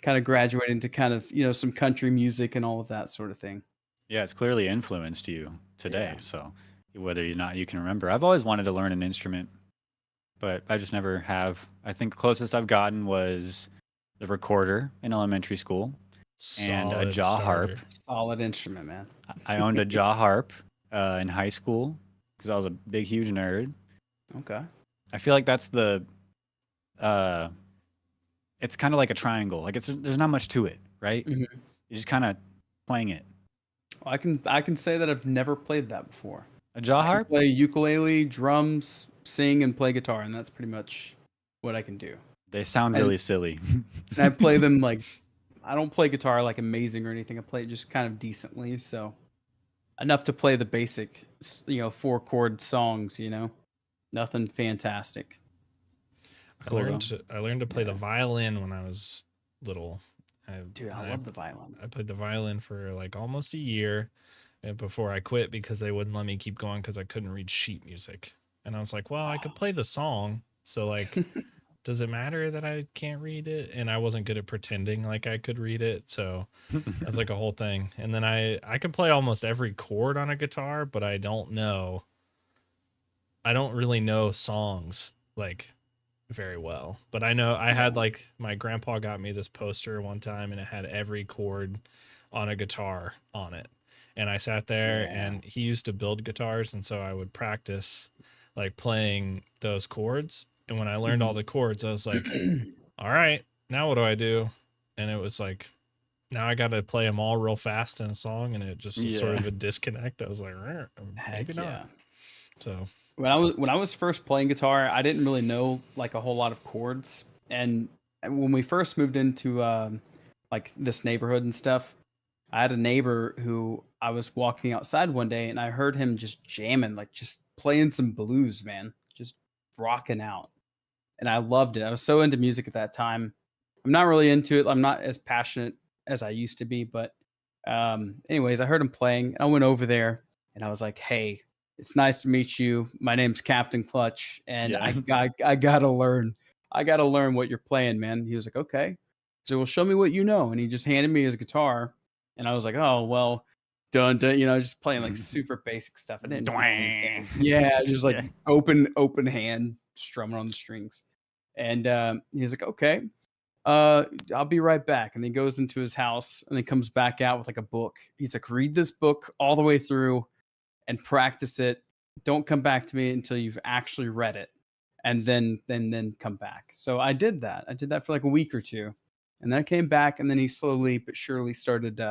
S3: kind of graduated into kind of some country music and all of that sort of thing.
S1: Yeah, it's clearly influenced you today.
S3: Yeah.
S1: So whether or not you can remember, I've always wanted to learn an instrument, but I just never have. I think the closest I've gotten was the recorder in elementary school, and a
S2: Solid
S1: jaw harp.
S2: starter.
S3: Solid instrument, man.
S1: I owned a jaw harp in high school because I was a big, huge nerd.
S3: Okay.
S1: I feel like that's the it's kind of like a triangle. Like there's not much to it, right?
S3: Mhm.
S1: You're just kind of playing it.
S3: Well, I can say that I've never played that before.
S1: A jaw
S3: I can
S1: harp?
S3: play ukulele, drums, sing, and play guitar, and that's pretty much what I can do.
S1: They sound
S3: And-
S1: really silly.
S3: And I play them like, I don't play guitar like amazing or anything. I play it just kind of decently, so enough to play the basic, 4-chord songs. Nothing fantastic.
S1: Cool,
S2: I learned to play the
S3: Yeah.
S2: violin when I was little.
S3: Dude, I love the violin.
S2: I played the violin for like almost a year before I quit because they wouldn't let me keep going because I couldn't read sheet music. And I was like, well, I could play the song. So like, does it matter that I can't read it? And I wasn't good at pretending like I could read it. So that's like a whole thing. And then I can play almost every chord on a guitar, but I don't really know songs like very well. But I know I had like, my grandpa got me this poster one time and it had every chord on a guitar on it. And I sat there
S3: Yeah.
S2: and he used to build guitars, and so I would practice like playing those chords. And when I learned all the chords, I was like, all right, now what do I do? And it was like, now I got to play them all real fast in a song, and it just was sort
S1: Yeah.
S2: of a disconnect. I was like,
S3: Heck
S2: maybe not.
S3: yeah.
S2: So
S3: When I was first playing guitar, I didn't really know like a whole lot of chords. And when we first moved into like this neighborhood and stuff, I had a neighbor who I was walking outside one day and I heard him just jamming, like just playing some blues, man, just rocking out. And I loved it. I was so into music at that time. I'm not really into it. I'm not as passionate as I used to be, but anyways, I heard him playing. I went over there and I was like, "Hey, it's nice to meet you. My name's Captain Clutch, and
S1: Yeah.
S3: I gotta learn. I gotta learn what you're playing, man." He was like, "Okay." So, well, show me what you know. And he just handed me his guitar, and I was like, "Oh well, dun dun," just playing like super basic stuff. I didn't know anything. Yeah, just like
S1: Yeah.
S3: open hand strumming on the strings. And he was like, "Okay, I'll be right back." And he goes into his house and then comes back out with like a book. He's like, "Read this book all the way through and practice it. Don't come back to me until you've actually read it, and then come back." So I did that. I did that for like a week or two, and then I came back, and then he slowly but surely started,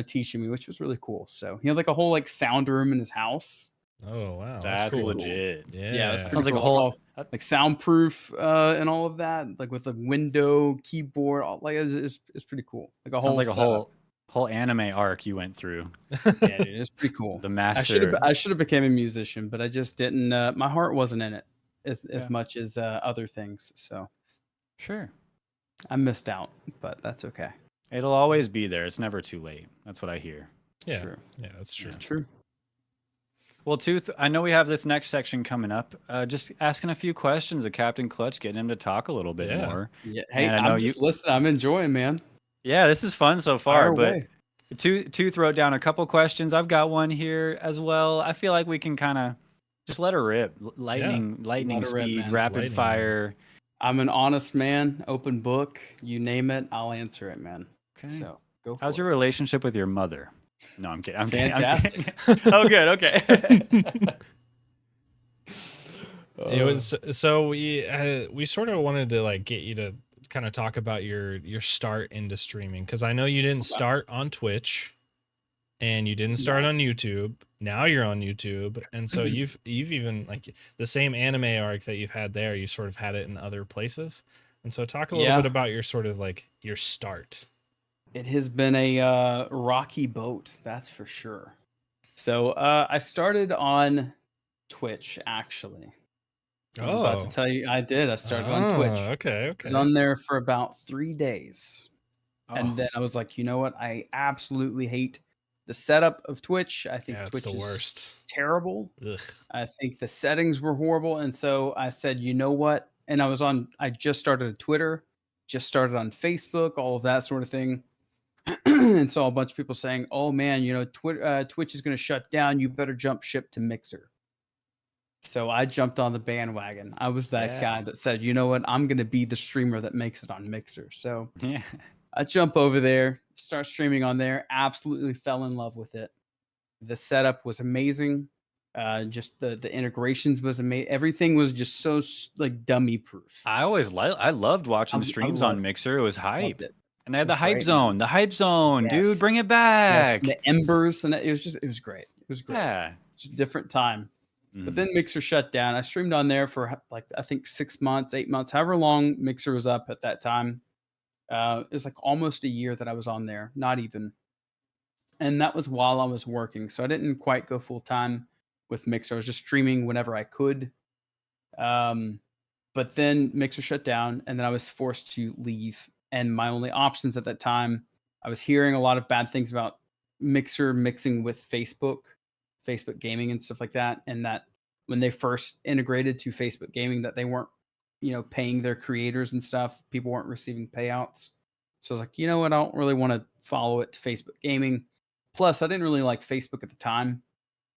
S3: teaching me, which was really cool. So he had like a whole like sound room in his house.
S2: Oh wow,
S1: That's
S2: cool.
S1: legit.
S3: Yeah, it was
S2: Yeah.
S3: pretty
S1: Sounds like a
S3: cool,
S1: whole.
S3: all, like soundproof and all of that, like with a window, keyboard, all, like it's pretty cool. Like a
S1: Sounds
S3: whole
S1: like a
S3: setup.
S1: whole anime arc you went through.
S3: Yeah, dude, it's pretty cool.
S1: The
S3: I should have became a musician, but I just didn't. My heart wasn't in it as
S1: Yeah.
S3: much as other things, so
S1: Sure.
S3: I missed out. But that's okay.
S1: It'll always be there. It's never too late. That's what I hear.
S2: Yeah.
S3: True.
S2: Yeah, that's true.
S3: It's true.
S1: Well, Tooth, I know we have this next section coming up. Just asking a few questions of Captain Clutch, getting him to talk a little bit
S2: Yeah.
S1: more.
S3: Yeah. Hey,
S1: And I know
S3: I'm just listening. I'm enjoying, man.
S1: Yeah, this is fun so
S3: Fire
S1: far. But
S3: away.
S1: Tooth wrote down a couple questions. I've got one here as well. I feel like we can kind of just let her rip. Lightning
S3: Let her rip,
S1: speed,
S3: man.
S1: rapid
S2: Lightning.
S1: fire.
S3: I'm an honest man, open book. You name it, I'll answer it, man.
S1: Okay.
S3: So go for
S1: How's
S3: it.
S1: your relationship with your mother? No, I'm kidding. I'm kidding. I'm
S3: Fantastic.
S1: kidding. Oh, good. Okay.
S2: It was so we sort of wanted to like get you to kind of talk about your start into streaming, because I know you didn't
S3: Okay.
S2: start on Twitch and you didn't start
S3: No.
S2: on YouTube. Now you're on YouTube, and so you've even like the same anime arc that you've had there, you sort of had it in other places. And so talk a little
S3: Yeah.
S2: bit about your sort of like your start.
S3: It has been a rocky boat, that's for sure. So I started on Twitch, actually. I'm about to tell you, I did. I started on Twitch.
S2: Okay,
S3: I was
S2: okay.
S3: on there for about 3 days.
S1: Oh,
S3: And then I was like, you know what? I absolutely hate the setup of Twitch. I think
S2: Yeah, it's
S3: Twitch
S2: the
S3: is
S2: worst.
S3: terrible.
S2: Ugh.
S3: I think the settings were horrible. And so I said, you know what? And I just started a Twitter, just started on Facebook, all of that sort of thing. And saw a bunch of people saying, oh man, Twitch is going to shut down. You better jump ship to Mixer. So I jumped on the bandwagon. I was that
S1: Yeah.
S3: guy that said, you know what? I'm going to be the streamer that makes it on Mixer. So
S1: yeah.
S3: I jump over there, start streaming on there, absolutely fell in love with it. The setup was amazing. Just the integrations was amazing. Everything was just so like dummy proof.
S1: I loved watching the
S3: I
S1: streams on
S3: loved-
S1: Mixer. It was hype.
S3: Loved it.
S1: And they had the
S3: It was
S1: hype
S3: great,
S1: zone.
S3: man.
S1: The hype zone,
S3: Yes.
S1: dude. Bring it
S3: Yes,
S1: back.
S3: and the embers and it was great. It was great.
S1: Yeah.
S3: Just a different time. But
S1: Mhm.
S3: then Mixer shut down. I streamed on there for like I think 6 months, 8 months, however long Mixer was up at that time. It was like almost a year that I was on there, not even. And that was while I was working, so I didn't quite go full time with Mixer. I was just streaming whenever I could. But then Mixer shut down, and then I was forced to leave. And my only options at that time, I was hearing a lot of bad things about Mixer mixing with Facebook gaming and stuff like that, and that when they first integrated to Facebook gaming, that they weren't, paying their creators and stuff. People weren't receiving payouts. So I was like, you know what? I don't really want to follow it to Facebook gaming. Plus, I didn't really like Facebook at the time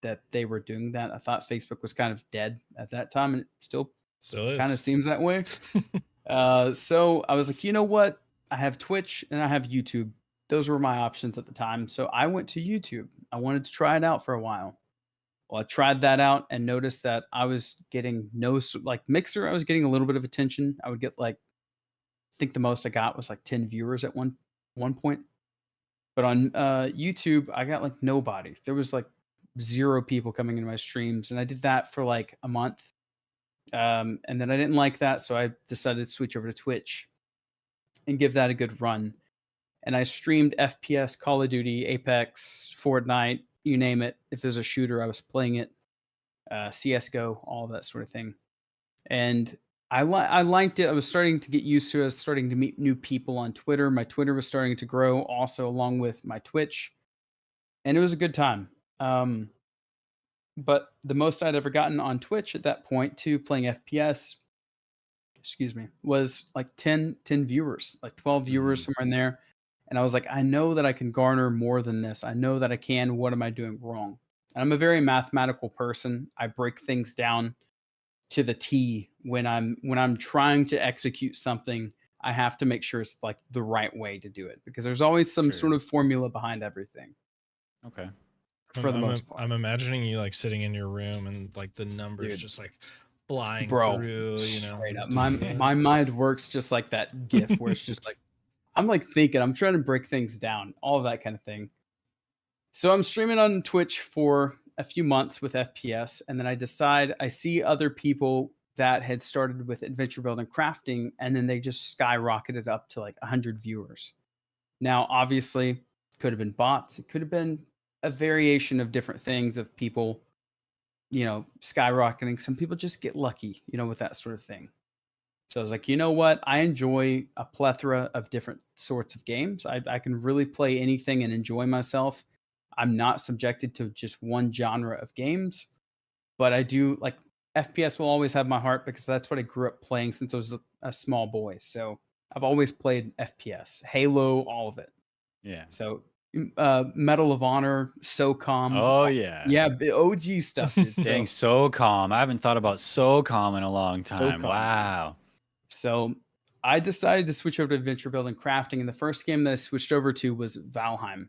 S3: that they were doing that. I thought Facebook was kind of dead at that time, and it still
S2: Still is.
S3: kind of seems that way. So I was like, you know what? I have Twitch and I have YouTube. Those were my options at the time. So I went to YouTube. I wanted to try it out for a while. Well, I tried that out and noticed that I was getting Mixer. I was getting a little bit of attention. I would get I think the most I got was like 10 viewers at one point. But on YouTube, I got like nobody. There was like 0 people coming into my streams, and I did that for like a month. And then I didn't like that, so I decided to switch over to Twitch and give that a good run. and I streamed FPS, Call of Duty, Apex, Fortnite, you name it. If there's a shooter, I was playing it. CS:GO, all of that sort of thing. And I liked it. I was starting to get used to it. I was starting to meet new people on Twitter. My Twitter was starting to grow also along with my Twitch, and it was a good time. But the most I'd ever gotten on Twitch at that point to playing FPS, excuse me, was like 10 viewers, like 12 viewers, somewhere in there. And I was like, I know that I can garner more than this. I know that I can. What am I doing wrong? And I'm a very mathematical person. I break things down to the T when I'm trying to execute something. I have to make sure it's like the right way to do it, because there's always some
S1: Sure.
S3: sort of formula behind everything
S1: Okay.
S3: for the most part.
S2: I'm imagining you like sitting in your room and like the numbers
S3: Dude.
S2: just like flying
S3: Bro,
S2: through, you know.
S3: straight up. My mind works just like that GIF where it's just like I'm like thinking, I'm trying to break things down, all of that kind of thing. So I'm streaming on Twitch for a few months with FPS, and then I see other people that had started with adventure building crafting, and then they just skyrocketed up to like 100 viewers. Now, obviously, could have been bots. It could have been a variation of different things of people, skyrocketing. Some people just get lucky, with that sort of thing. So I was like, you know what? I enjoy a plethora of different sorts of games. I can really play anything and enjoy myself. I'm not subjected to just one genre of games, but I do like FPS will always have my heart because that's what I grew up playing since I was a small boy. So I've always played FPS, Halo, all of it.
S1: Yeah.
S3: So Medal of Honor, SOCOM.
S1: Oh yeah.
S3: Yeah, the OG stuff, dude.
S1: Dang, so calm. I haven't thought about so calm in a long time.
S3: SOCOM.
S1: Wow.
S3: So I decided to switch over to adventure building crafting, and the first game that I switched over to was Valheim.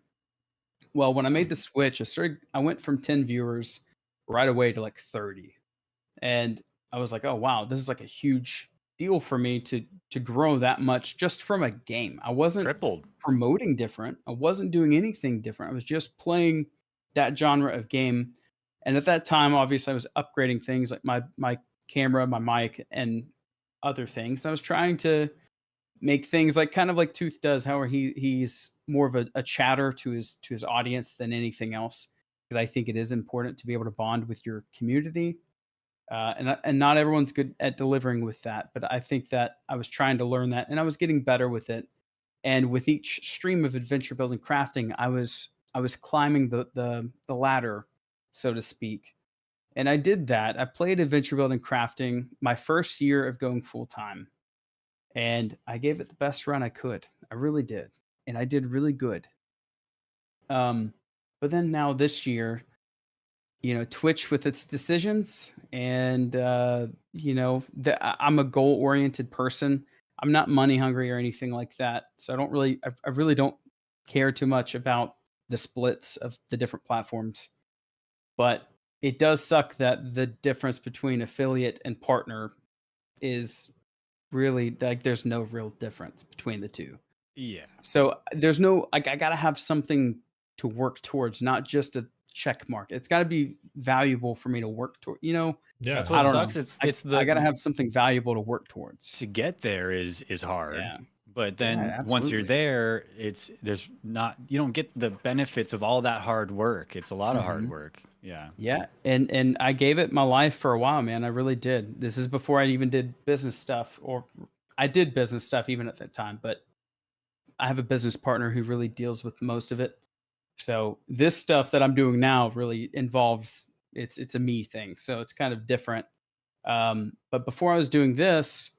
S3: Well, when I made the switch, I went from 10 viewers right away to like 30. And I was like, oh wow, this is like a huge deal for me to grow that much just from a game. I wasn't
S1: Tripled.
S3: promoting different. I wasn't doing anything different. I was just playing that genre of game. And at that time, obviously, I was upgrading things like my camera, my mic, and other things. I was trying to make things like kind of like Tooth does, how he's more of a chatter to his audience than anything else, because I think it is important to be able to bond with your community. And not everyone's good at delivering with that, but I think that I was trying to learn that, and I was getting better with it. And with each stream of adventure building crafting, I was climbing the ladder, so to speak. And I did that. I played adventure building crafting my first year of going full time, and I gave it the best run I could. I really did, and I did really good. But then now this year, Twitch with its decisions, and I'm a goal oriented person. I'm not money hungry or anything like that, so I really don't care too much about the splits of the different platforms. But it does suck that the difference between affiliate and partner is really like there's no real difference between the two.
S1: Yeah.
S3: So there's no I gotta have something to work towards, not just a check mark. It's got to be valuable for me to work toward.
S2: Yeah,
S1: That's
S3: I
S1: what
S3: don't
S1: sucks.
S3: know.
S1: It's
S3: I gotta
S1: the
S3: have something valuable to work towards.
S1: to get there is hard.
S3: Yeah.
S1: But then once you're
S3: absolutely.
S1: there, you don't get the benefits of all that hard work. It's a lot of hard
S3: Mhm.
S1: work. Yeah.
S3: Yeah, and I gave it my life for a while, man. I really did. This is before I even did business stuff, or I did business stuff even at that time, but I have a business partner who really deals with most of it. So this stuff that I'm doing now really involves it's a me thing. So it's kind of different. But before I was doing this,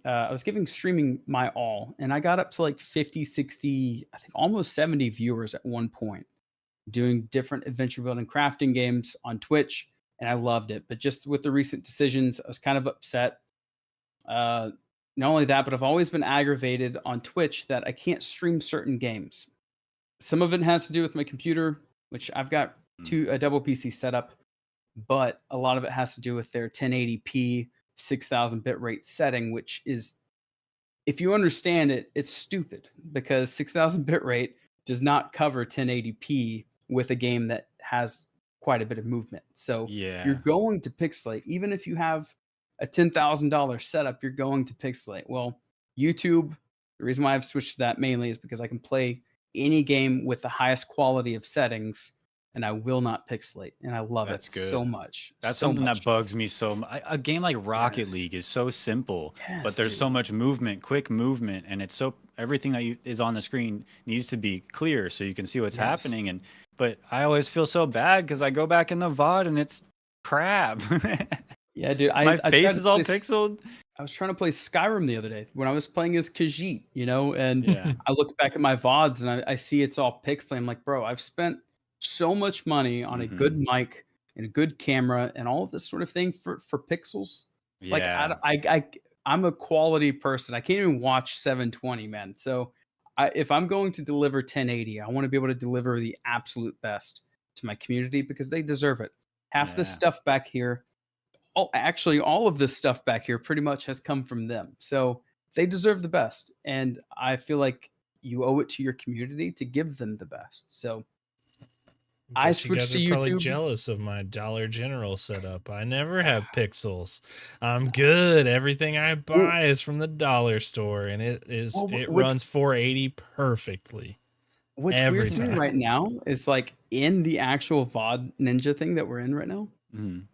S3: I was giving streaming my all, and I got up to like 50, 60, I think almost 70 viewers at one point, doing different adventure building crafting games on Twitch, and I loved it. But just with the recent decisions, I was kind of upset. Not only that, but I've always been aggravated on Twitch that I can't stream certain games. Some of it has to do with my computer, which I've got a double PC setup, but a lot of it has to do with their 1080p 6000 bitrate setting, which is, if you understand it, it's stupid because 6000 bitrate does not cover 1080p with a game that has quite a bit of movement. So
S1: Yeah.
S3: you're going to pixelate, even if you have a $10,000 setup, you're going to pixelate. Well, YouTube The reason why I've switched to that mainly is because I can play any game with the highest quality of settings, and I will not pixelate, and I love
S1: That's
S3: it so
S1: good.
S3: much,
S1: That's
S3: so
S1: something that
S3: much.
S1: bugs me so much. A game like Rocket
S3: Yes,
S1: League is so simple, but
S3: yes,
S1: there's
S3: dude.
S1: so much movement, quick movement, and it's so everything that is on the screen needs to be clear so you can see what's
S3: Yes.
S1: happening. And but I always feel so bad because I go back in the VOD and it's crap.
S3: Yeah, dude.
S1: My
S3: I
S1: face
S3: tried to
S1: is all
S3: play.
S1: pixeled.
S3: I was trying to play Skyrim the other day when I was playing as Khajiit, and
S1: Yeah.
S3: I look back at my VODs and I see it's all pixely. I'm like, bro, I've spent so much money on a good
S1: Hmm.
S3: mic and a good camera and all of this sort of thing for pixels. Like
S1: Yeah.
S3: I'm a quality person. I can't even watch 720, man. So if I'm going to deliver 1080, I want to be able to deliver the absolute best to my community because they deserve it. Half this
S1: Yeah.
S3: stuff back here, actually, all of this stuff back here pretty much has come from them. So they deserve the best. And I feel like you owe it to your community to give them the best. So I
S2: Guess you
S3: switched
S2: guys
S3: to
S2: are probably
S3: YouTube.
S2: jealous of my Dollar General setup. I never have pixels. I'm good. Everything I
S3: Well,
S2: buy is from the dollar store, and
S3: well,
S2: it
S3: what's
S2: runs 480 perfectly
S3: what's
S2: every
S3: weird to me
S2: time.
S3: right now is like in the actual VOD Ninja thing that we're in right now,
S1: Mhm.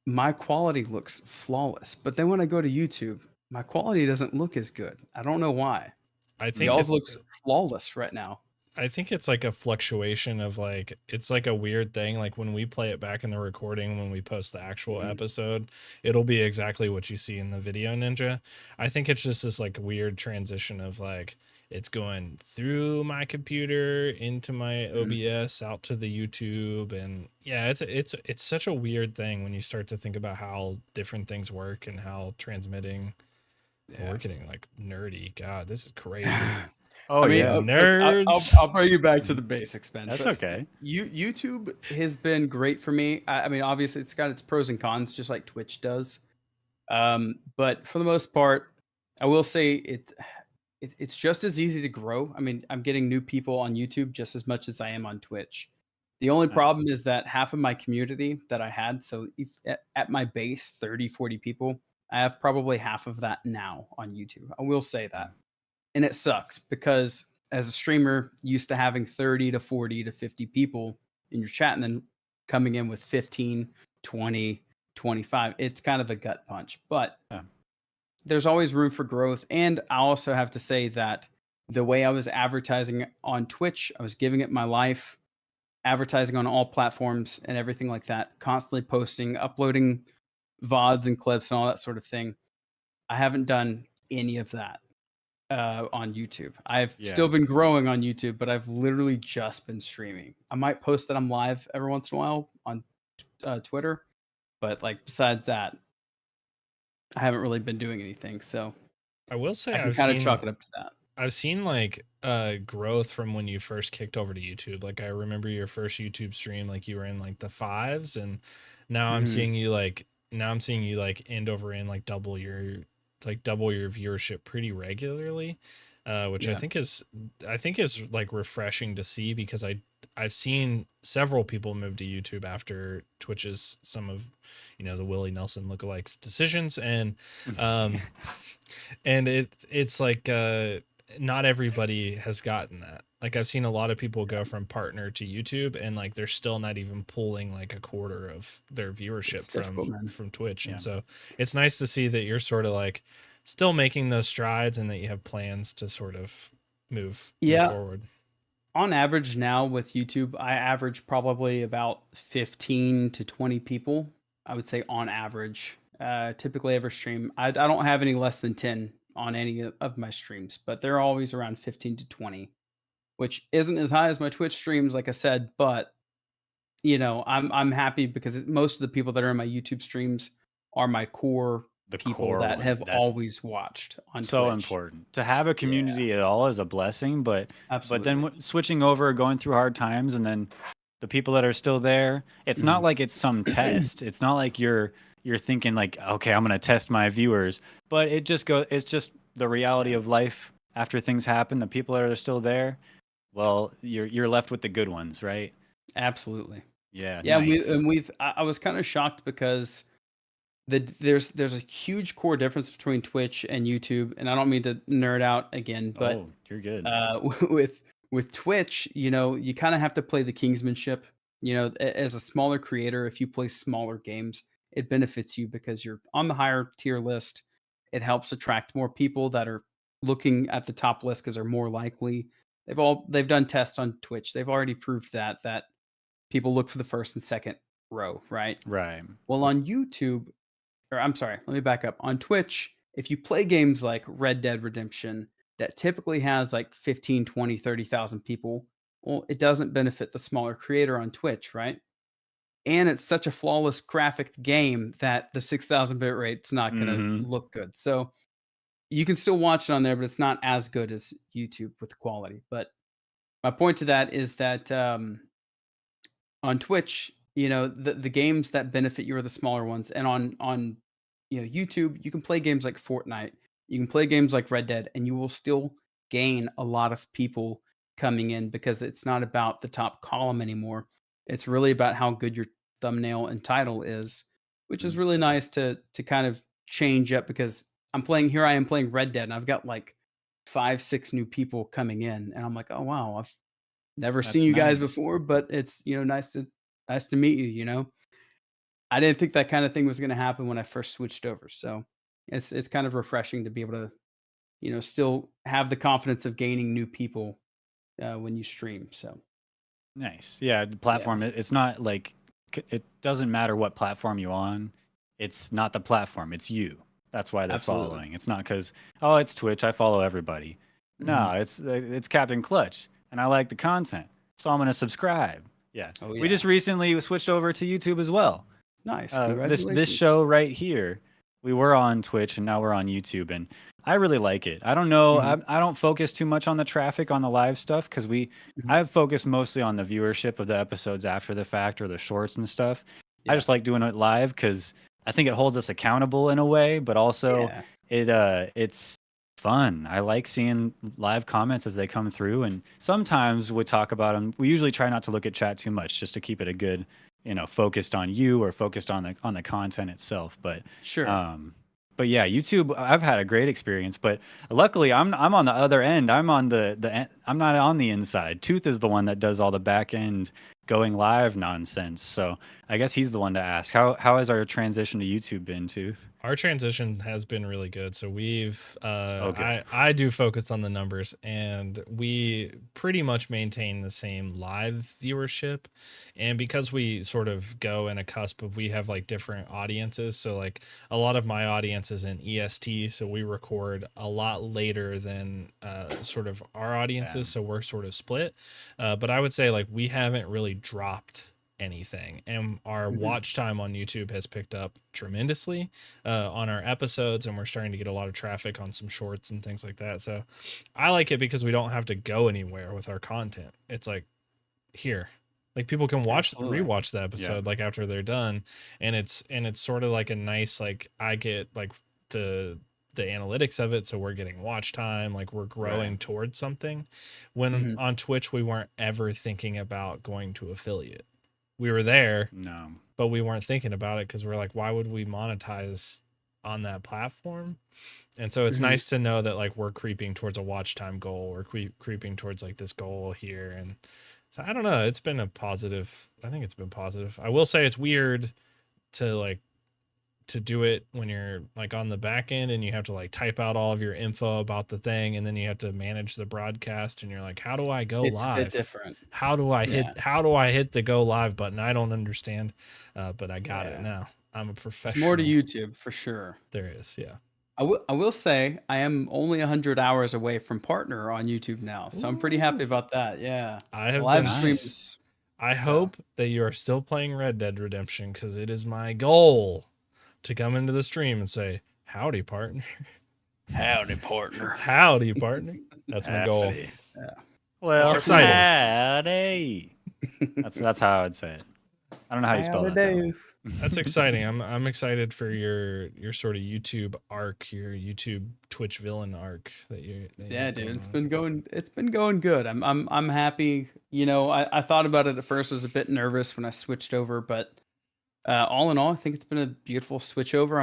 S3: my quality looks flawless. But then when I go to YouTube, my quality doesn't look as good. I don't know why.
S2: I think
S3: Y'all's
S2: it's
S3: looks flawless right now.
S2: I think it's like a fluctuation of like it's like a weird thing. Like when we play it back in the recording, when we post the actual
S3: Mhm.
S2: episode, it'll be exactly what you see in the video ninja. I think it's just this like weird transition of like it's going through my computer into my
S3: Mhm.
S2: OBS out to the YouTube, and yeah, it's such a weird thing when you start to think about how different things work and how transmitting.
S3: Yeah.
S2: We're getting like nerdy. God, this is crazy.
S1: Oh
S3: I mean,
S1: yeah.
S3: look,
S2: Nerds.
S3: I'll bring you back to the basics, man.
S1: That's
S3: But
S1: okay.
S3: YouTube has been great for me. I mean, obviously, it's got its pros and cons, just like Twitch does. But for the most part, I will say it's just as easy to grow. I mean, I'm getting new people on YouTube just as much as I am on Twitch. The only
S1: Nice.
S3: problem is that half of my community that I had, so if, at my base, 30, 40 people, I have probably half of that now on YouTube. I will say that. And it sucks because as a streamer, used to having 30 to 40 to 50 people in your chat and then coming in with 15, 20, 25, it's kind of a gut punch. But
S1: Yeah.
S3: there's always room for growth. And I also have to say that the way I was advertising on Twitch, I was giving it my life, advertising on all platforms and everything like that, constantly posting, uploading VODs and clips and all that sort of thing. I haven't done any of that on YouTube. I've still
S1: Yeah.
S3: been growing on YouTube, but I've literally just been streaming. I might post that I'm live every once in a while on Twitter, but like besides that, I haven't really been doing anything. So
S2: I will say
S3: I can kind of chalk it up to that.
S2: I've seen like growth from when you first kicked over to YouTube. Like I remember your first YouTube stream, like you were in like the fives, and now I'm
S3: Mhm.
S2: seeing you like end over in like double your viewership pretty regularly. Which
S3: Yeah.
S2: I think is like refreshing to see because I've seen several people move to YouTube after Twitch's some of the Willie Nelson lookalikes decisions, and um and it's like not everybody has gotten that. Like I've seen a lot of people go from partner to YouTube, and like they're still not even pulling like a quarter of their viewership
S3: It's difficult, man.
S2: from Twitch.
S1: Yeah.
S2: And so it's nice to see that you're sort of like still making those strides and that you have plans to sort of move
S3: Yeah.
S2: forward.
S3: On average now with YouTube, I average probably about 15 to 20 people. I would say on average. Typically every stream, I don't have any less than 10 on any of my streams, but they're always around 15 to 20, which isn't as high as my Twitch streams, like I said, but I'm happy because most of the people that are in my YouTube streams are my core
S1: The
S3: people
S1: core
S3: that
S1: one.
S3: have
S1: That's
S3: always watched on
S1: so
S3: Twitch.
S1: important. To have a
S3: Yeah,
S1: community at all is a blessing, but then
S3: absolutely.
S1: switching over, going through hard times, and then the people that are still there, it's not
S3: Mhm.
S1: like it's some test. It's not like you're thinking like, okay, I'm gonna test my viewers, but it's just the reality
S3: Yeah,
S1: of life after things happen. The people that are still there, well, you're left with the good ones, right?
S3: absolutely.
S1: Yeah,
S3: Yeah,
S1: nice.
S3: I was kind of shocked because there's a huge core difference between Twitch and YouTube, and I don't mean to nerd out again, but
S1: Oh, you're good.
S3: with Twitch, you kind of have to play the kingsmanship. As a smaller creator, if you play smaller games, it benefits you because you're on the higher tier list. It helps attract more people that are looking at the top list because they're more likely. They've done tests on Twitch. They've already proved that people look for the first and second row, right?
S1: Right.
S3: Well, on YouTube, or I'm sorry, let me back up. On Twitch, if you play games like Red Dead Redemption that typically has like 15, 20, 30,000 people, well, it doesn't benefit the smaller creator on Twitch, right? And it's such a flawless graphic game that the 6,000 bit rate's not going to
S1: Mhm.
S3: look good. So you can still watch it on there, but it's not as good as YouTube with quality. But my point to that is that on Twitch, the games that benefit you are the smaller ones, and on YouTube, you can play games like Fortnite, you can play games like Red Dead, and you will still gain a lot of people coming in because it's not about the top column anymore. It's really about how good your thumbnail and title is, which is
S1: Mm.
S3: really nice to kind of change up because I am playing Red Dead, and I've got like 5, 6 new people coming in, and I'm like, oh wow, I've never seen
S1: That's
S3: you guys
S1: nice.
S3: before, but it's nice to meet you. I didn't think that kind of thing was going to happen when I first switched over. So it's kind of refreshing to be able to, still have the confidence of gaining new people when you stream. So
S1: Nice. Yeah, the
S3: yeah,
S1: platform, it's not like it doesn't matter what platform you're on. It's not the platform, it's you. That's why they're
S3: absolutely.
S1: following. It's not because, oh, it's Twitch, I follow everybody. No,
S3: Mhm.
S1: it's Captain Clutch, and I like the content, so I'm gonna subscribe. Yeah,
S3: Oh
S1: we
S3: yeah,
S1: just recently switched over to YouTube as well.
S3: nice.
S1: This
S3: Congratulations.
S1: show right here, we were on Twitch and now we're on YouTube, and I really like it. I don't know,
S3: Mhm,
S1: I don't focus too much on the traffic on the live stuff because
S3: mhm.
S1: I focus mostly on the viewership of the episodes after the fact or the shorts and stuff. I
S3: Yeah,
S1: just like doing it live because I think it holds us accountable in a way, but also
S3: yeah.
S1: it's fun. I like seeing live comments as they come through, and sometimes we talk about them. We usually try not to look at chat too much, just to keep it a good, focused on you or focused on the content itself.
S3: Sure.
S1: Um, but yeah, YouTube, I've had a great experience. But luckily, I'm on the other end. I'm on I'm not on the inside. Tooth is the one that does all the back end going live nonsense. So I guess he's the one to ask. How has our transition to YouTube been, Tooth?
S2: Our transition has been really good. So we've
S1: Oh, good.
S2: I do focus on the numbers, and we pretty much maintain the same live viewership. And because we sort of go in a cusp of, we have like different audiences. So like a lot of my audience is in EST, so we record a lot later than sort of our
S1: Yeah.
S2: audiences, so we're sort of split. But I would say like we haven't really dropped anything, and our
S3: Mhm.
S2: watch time on YouTube has picked up tremendously on our episodes, and we're starting to get a lot of traffic on some shorts and things like that. So I like it because we don't have to go anywhere with our content. It's like here, like people can
S3: Absolutely.
S2: rewatch the
S1: Yeah.
S2: episode like after they're done, and it's sort of like a nice, like I get like the analytics of it, so we're getting watch time, like we're
S1: Right.
S2: growing towards something. When
S3: Mhm.
S2: on Twitch we weren't ever thinking about going to affiliate. We were there,
S1: No.
S2: but we weren't thinking about it because we're like, why would we monetize on that platform? And so it's
S3: Mhm.
S2: nice to know that like we're creeping towards a watch time goal, or creeping towards like this goal here. And so I don't know, it's been a positive. I think it's been positive. I will say it's weird to like to do it when you're like on the back end and you have to like type out all of your info about the thing, and then you have to manage the broadcast, and you're like, how do I go
S3: It's a bit
S2: live?
S3: different. Yeah.
S2: How do I hit the go live button? I don't understand. But I got it
S3: Yeah.
S2: now. I'm a
S3: There's more to
S2: professional.
S3: YouTube for sure.
S2: There is, yeah.
S3: I will say I am only 100 hours away from partner on YouTube now, so I'm pretty happy
S2: Ooh.
S3: about that. Yeah,
S2: I
S3: the
S2: have
S3: live
S2: been
S1: Nice.
S3: streams.
S2: I
S3: So
S2: hope that you are still playing Red Dead Redemption, because it is my goal to come into the stream and say, howdy, partner.
S3: howdy, partner.
S2: Howdy, partner. That's my goal.
S1: Howdy.
S3: Yeah.
S2: It's
S1: Well,
S2: exciting.
S1: howdy. That's how I would say it. I don't know how you spell
S3: Howdy
S1: that though.
S3: do.
S2: That's exciting. I'm excited for your sort of YouTube arc, your YouTube Twitch villain arc that you
S3: Yeah,
S2: have
S3: dude,
S2: going
S3: it's
S2: on.
S3: been going. It's been going good. I'm happy. I thought about it at first. I was a bit nervous when I switched over, but All in all, I think it's been a beautiful switch over.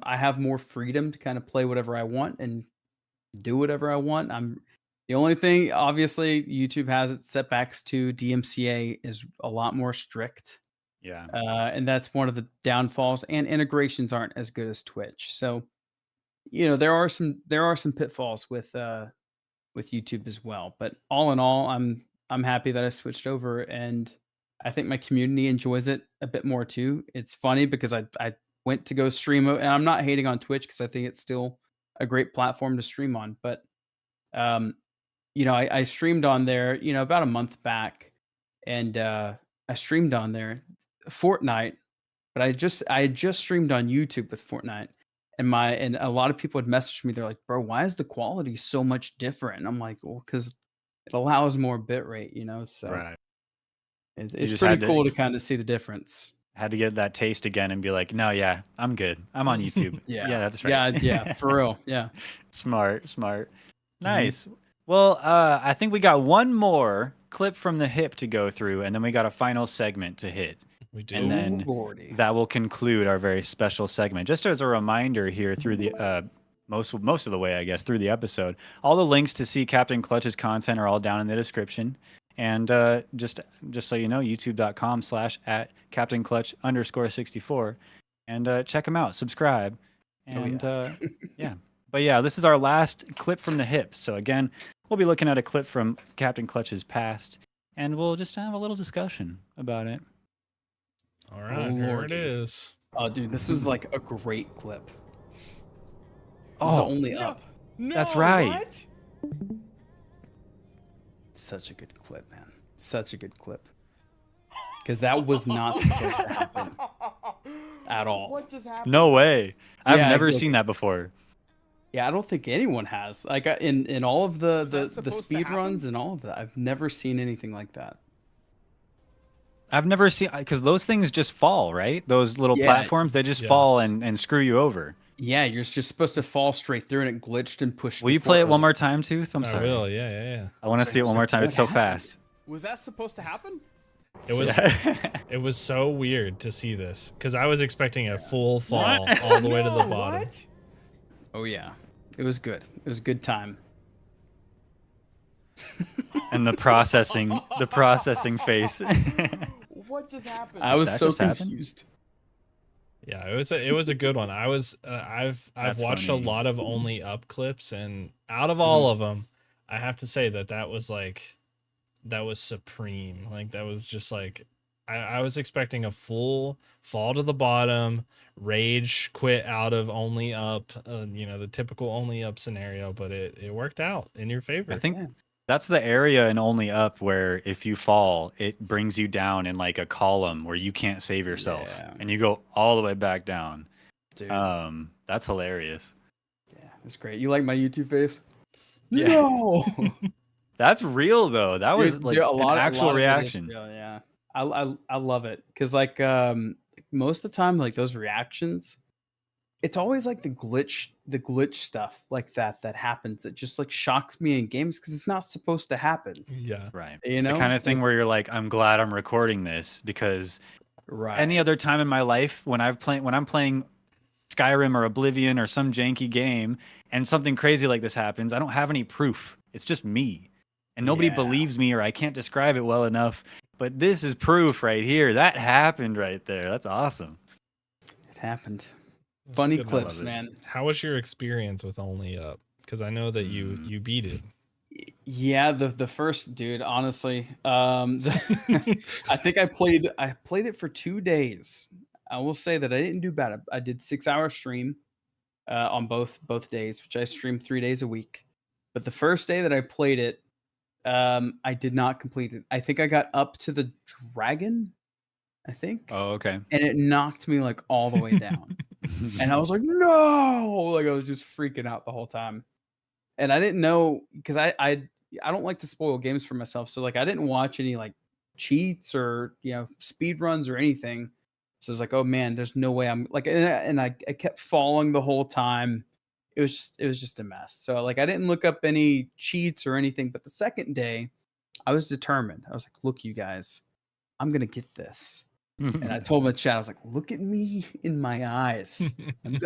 S3: I have more freedom to kind of play whatever I want and do whatever I want. The only thing, obviously, YouTube has its setbacks too. DMCA is a lot more strict,
S1: Yeah.
S3: and that's one of the downfalls. And integrations aren't as good as Twitch. So, there are some pitfalls with YouTube as well. But all in all, I'm happy that I switched over, and I think my community enjoys it a bit more too. It's funny because I went to go stream, and I'm not hating on Twitch because I think it's still a great platform to stream on. But um, I streamed on there, about a month back, and I streamed on there Fortnite, but I had just streamed on YouTube with Fortnite, and a lot of people had messaged me. They're like, "Bro, why is the quality so much different?" And I'm like, "Well, because it allows more bitrate, So
S1: Right.
S3: it's
S1: just
S3: pretty
S1: had to-
S3: cool to kind of see the difference."
S1: Had to get that taste again and be like, no, yeah, I'm good. I'm on YouTube. Yeah, that's right.
S3: Yeah, for real. Yeah.
S1: Smart. Nice. Well, I think we got one more clip from the hip to go through, and then we got a final segment to hit.
S2: We do.
S1: And then
S3: Ooh, Lordy.
S1: that will conclude our very special segment. Just as a reminder here through the most of the way, I guess, through the episode, all the links to see Captain Clutch's content are all down in the description. And just so you know, youtube.com/@CaptainClutch_64, and check him out, subscribe, and yeah. But yeah, this is our last clip from the hip. So again, we'll be looking at a clip from Captain Clutch's past, and we'll just have a little discussion about it.
S2: All right, here it
S3: Lordy.
S2: is.
S3: Oh, dude, this was like a great clip. This is
S1: Oh,
S3: only up.
S1: That's right.
S4: What?
S3: Such a good clip, man. Such a good clip. Because that was not supposed to happen at all.
S4: What just happened?
S1: no way! I've
S3: Yeah,
S1: never
S3: like-
S1: seen that before.
S3: Yeah, I don't think anyone has. Like in all of the
S4: that supposed to
S3: speed
S4: happen?
S3: runs and all of that, I've never seen anything like that.
S1: I've never seen, because those things just fall, right? Those little
S3: Yeah.
S1: platforms, they just
S2: Yeah.
S1: fall and screw you over.
S3: Yeah, you're just supposed to fall straight through, and it glitched and pushed.
S1: Will you play it one more time, Tooth? I'm
S2: I
S1: sorry.
S2: will. Yeah.
S1: I want to see it one more time. It's so
S3: What happened?
S1: fast.
S4: Was that supposed to happen?
S2: It was
S1: Yeah.
S2: it was so weird to see this because I was expecting a full fall all the way to the
S4: No,
S2: bottom.
S4: What?
S3: Oh yeah, it was good. It was a good time.
S1: And the processing face.
S4: What just happened?
S3: I was
S1: that
S3: so
S1: just happen?
S3: confused.
S2: Yeah, it was a good one. I've
S1: That's
S2: watched
S1: funny.
S2: a lot of only up clips, and out of all of them, I have to say that was supreme. Like that was just like I was expecting a full fall to the bottom, rage quit out of only up, the typical only up scenario, but it worked out in your favor.
S1: I think
S3: Yeah.
S1: that's the area in Only Up where if you fall, it brings you down in like a column where you can't save yourself,
S3: Yeah.
S1: and you go all the way back down.
S3: Dude,
S1: That's hilarious.
S3: yeah, it's great. You like my YouTube face?
S1: Yeah.
S3: No.
S1: That's real though. That was
S3: Dude,
S1: like
S3: dude,
S1: an actual
S3: of it is
S1: reaction.
S3: real, yeah, I love it because like most of the time, like those reactions, it's always like the glitch stuff like that happens that just like shocks me in games because it's not supposed to happen.
S2: Yeah.
S1: Right.
S3: You know,
S1: The kind of thing
S3: If-
S1: where you're like, I'm glad I'm recording this, because
S3: right.
S1: any other time in my life when I'm playing Skyrim or Oblivion or some janky game and something crazy like this happens, I don't have any proof. It's just me. And nobody
S3: Yeah.
S1: believes me, or I can't describe it well enough. But this is proof right here. That happened right there. That's awesome.
S3: It happened.
S2: That's a
S3: Funny
S2: good one.
S3: clips,
S1: love it.
S3: man.
S2: How was your experience with only up? Because I know that you beat it.
S3: Yeah, the first dude, honestly. I think I played it for 2 days. I will say that I didn't do bad. I did 6-hour stream on both days, which I stream 3 days a week. But the first day that I played it, I did not complete it. I think I got up to the dragon, I think,
S1: Oh, okay.
S3: and it knocked me like all the way down. And I was like, no, like I was just freaking out the whole time. And I didn't know because I don't like to spoil games for myself. So like I didn't watch any like cheats or speed runs or anything. So it's like, oh man, there's no way I'm like, and I kept falling the whole time. It was just a mess. So like I didn't look up any cheats or anything. But the second day, I was determined. I was like, look, you guys, I'm gonna get this. And I told my chat, I was like, "Look at me in my eyes. I'm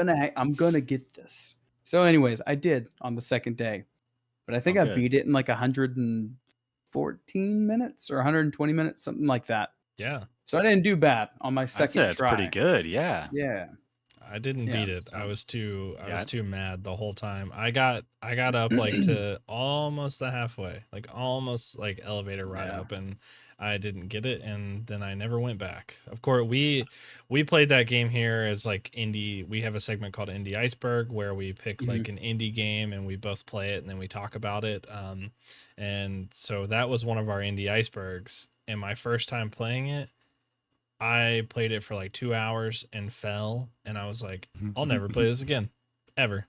S3: gonna get this." So, anyways, I did on the second day, but I think I
S1: good.
S3: beat it in like 114 minutes or 120 minutes, something like that.
S2: Yeah.
S3: So I didn't do bad on my
S1: I'd
S3: second
S1: say it's
S3: try.
S1: pretty good. Yeah.
S3: Yeah.
S2: I didn't
S3: Yeah,
S2: beat it. I
S3: so-
S2: was too
S1: Yeah.
S2: mad the whole time. I got up like to almost the halfway, like almost like elevator ride
S3: Yeah.
S2: up, and I didn't get it, and then I never went back. Of course, we played that game here as like indie. We have a segment called Indie Iceberg where we pick like an indie game and we both play it and then we talk about it. And so that was one of our Indie Icebergs, and my first time playing it, I played it for like 2 hours and fell, and I was like, I'll never play this again, ever.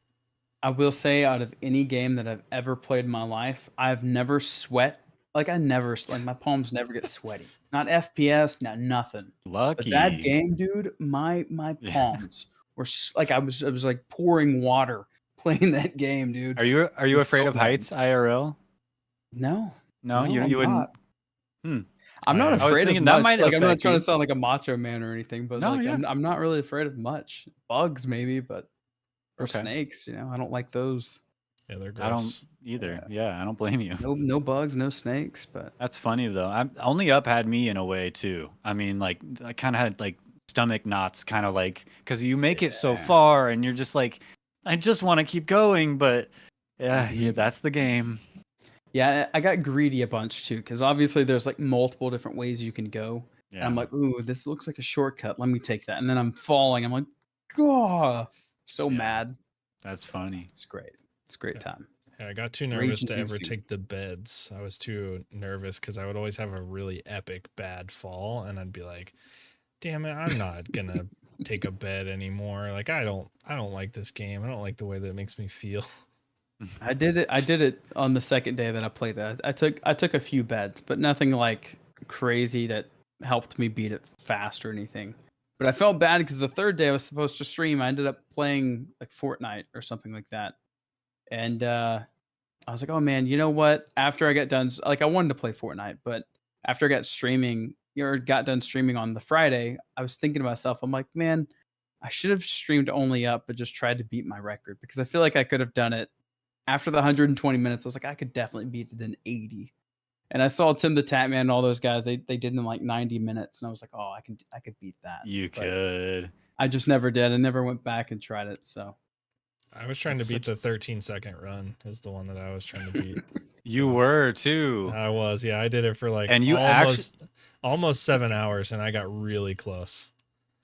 S3: I will say, out of any game that I've ever played in my life, I've never sweat. Like my palms never get sweaty. Not FPS, not nothing.
S1: Lucky.
S3: But that game, dude, my
S1: Yeah.
S3: palms were like I was like pouring water playing that game, dude.
S1: Are you
S3: was
S1: afraid
S3: so
S1: of
S3: bad.
S1: heights IRL?
S3: No,
S1: No, you
S3: I'm
S1: wouldn't.
S3: not.
S1: Hmm.
S3: I'm not
S2: I was
S3: afraid
S1: thinking
S3: of
S1: that
S3: much.
S1: might
S3: Like I'm not
S1: affect
S3: trying
S1: you.
S3: to sound like a macho man or anything, but
S1: No,
S3: like
S1: yeah.
S3: I'm not really afraid of much. Bugs maybe, but or
S1: Okay.
S3: snakes. I don't like those.
S2: Yeah, they're gross.
S1: I don't either. Yeah, I don't blame you.
S3: No bugs, no snakes. But
S1: That's funny though. I'm Only Up had me in a way too. I mean, like I kind of had like stomach knots, kind of like because you make it so
S3: Yeah.
S1: far and you're just like, I just want to keep going, but yeah, that's the game.
S3: yeah, I got greedy a bunch too, because obviously there's like multiple different ways you can go. And
S1: Yeah,
S3: I'm like, ooh, this looks like a shortcut. Let me take that. And then I'm falling. I'm like, God, so
S1: Yeah.
S3: mad.
S1: that's funny.
S3: It's great. It's a great time.
S2: Yeah, I got too nervous to ever
S3: Rage-inducing.
S2: take the beds. I was too nervous because I would always have a really epic bad fall, and I'd be like, "Damn it, I'm not gonna take a bed anymore. Like I don't like this game. I don't like the way that it makes me feel."
S3: I did it on the second day that I played it. I took a few bets, but nothing like crazy that helped me beat it fast or anything. But I felt bad because the third day I was supposed to stream. I ended up playing like Fortnite or something like that. And I was like, oh man, you know what? After I got done, like I wanted to play Fortnite, but after I got done streaming on the Friday, I was thinking to myself, I'm like, man, I should have streamed Only Up, but just tried to beat my record because I feel like I could have done it after the 120 minutes. I was like, I could definitely beat it in 80. And I saw Tim the Tatman and all those guys. They did it in like 90 minutes, and I was like, oh, I could beat that.
S1: You
S3: But
S1: could.
S3: I just never did. I never went back and tried it. So
S2: I was trying to
S1: It's
S2: beat
S1: such-
S2: the 13-second run. Is the one that I was trying to beat.
S1: You were too.
S2: I was, yeah. I did it for like
S1: And you
S2: almost 7 hours, and I got really close.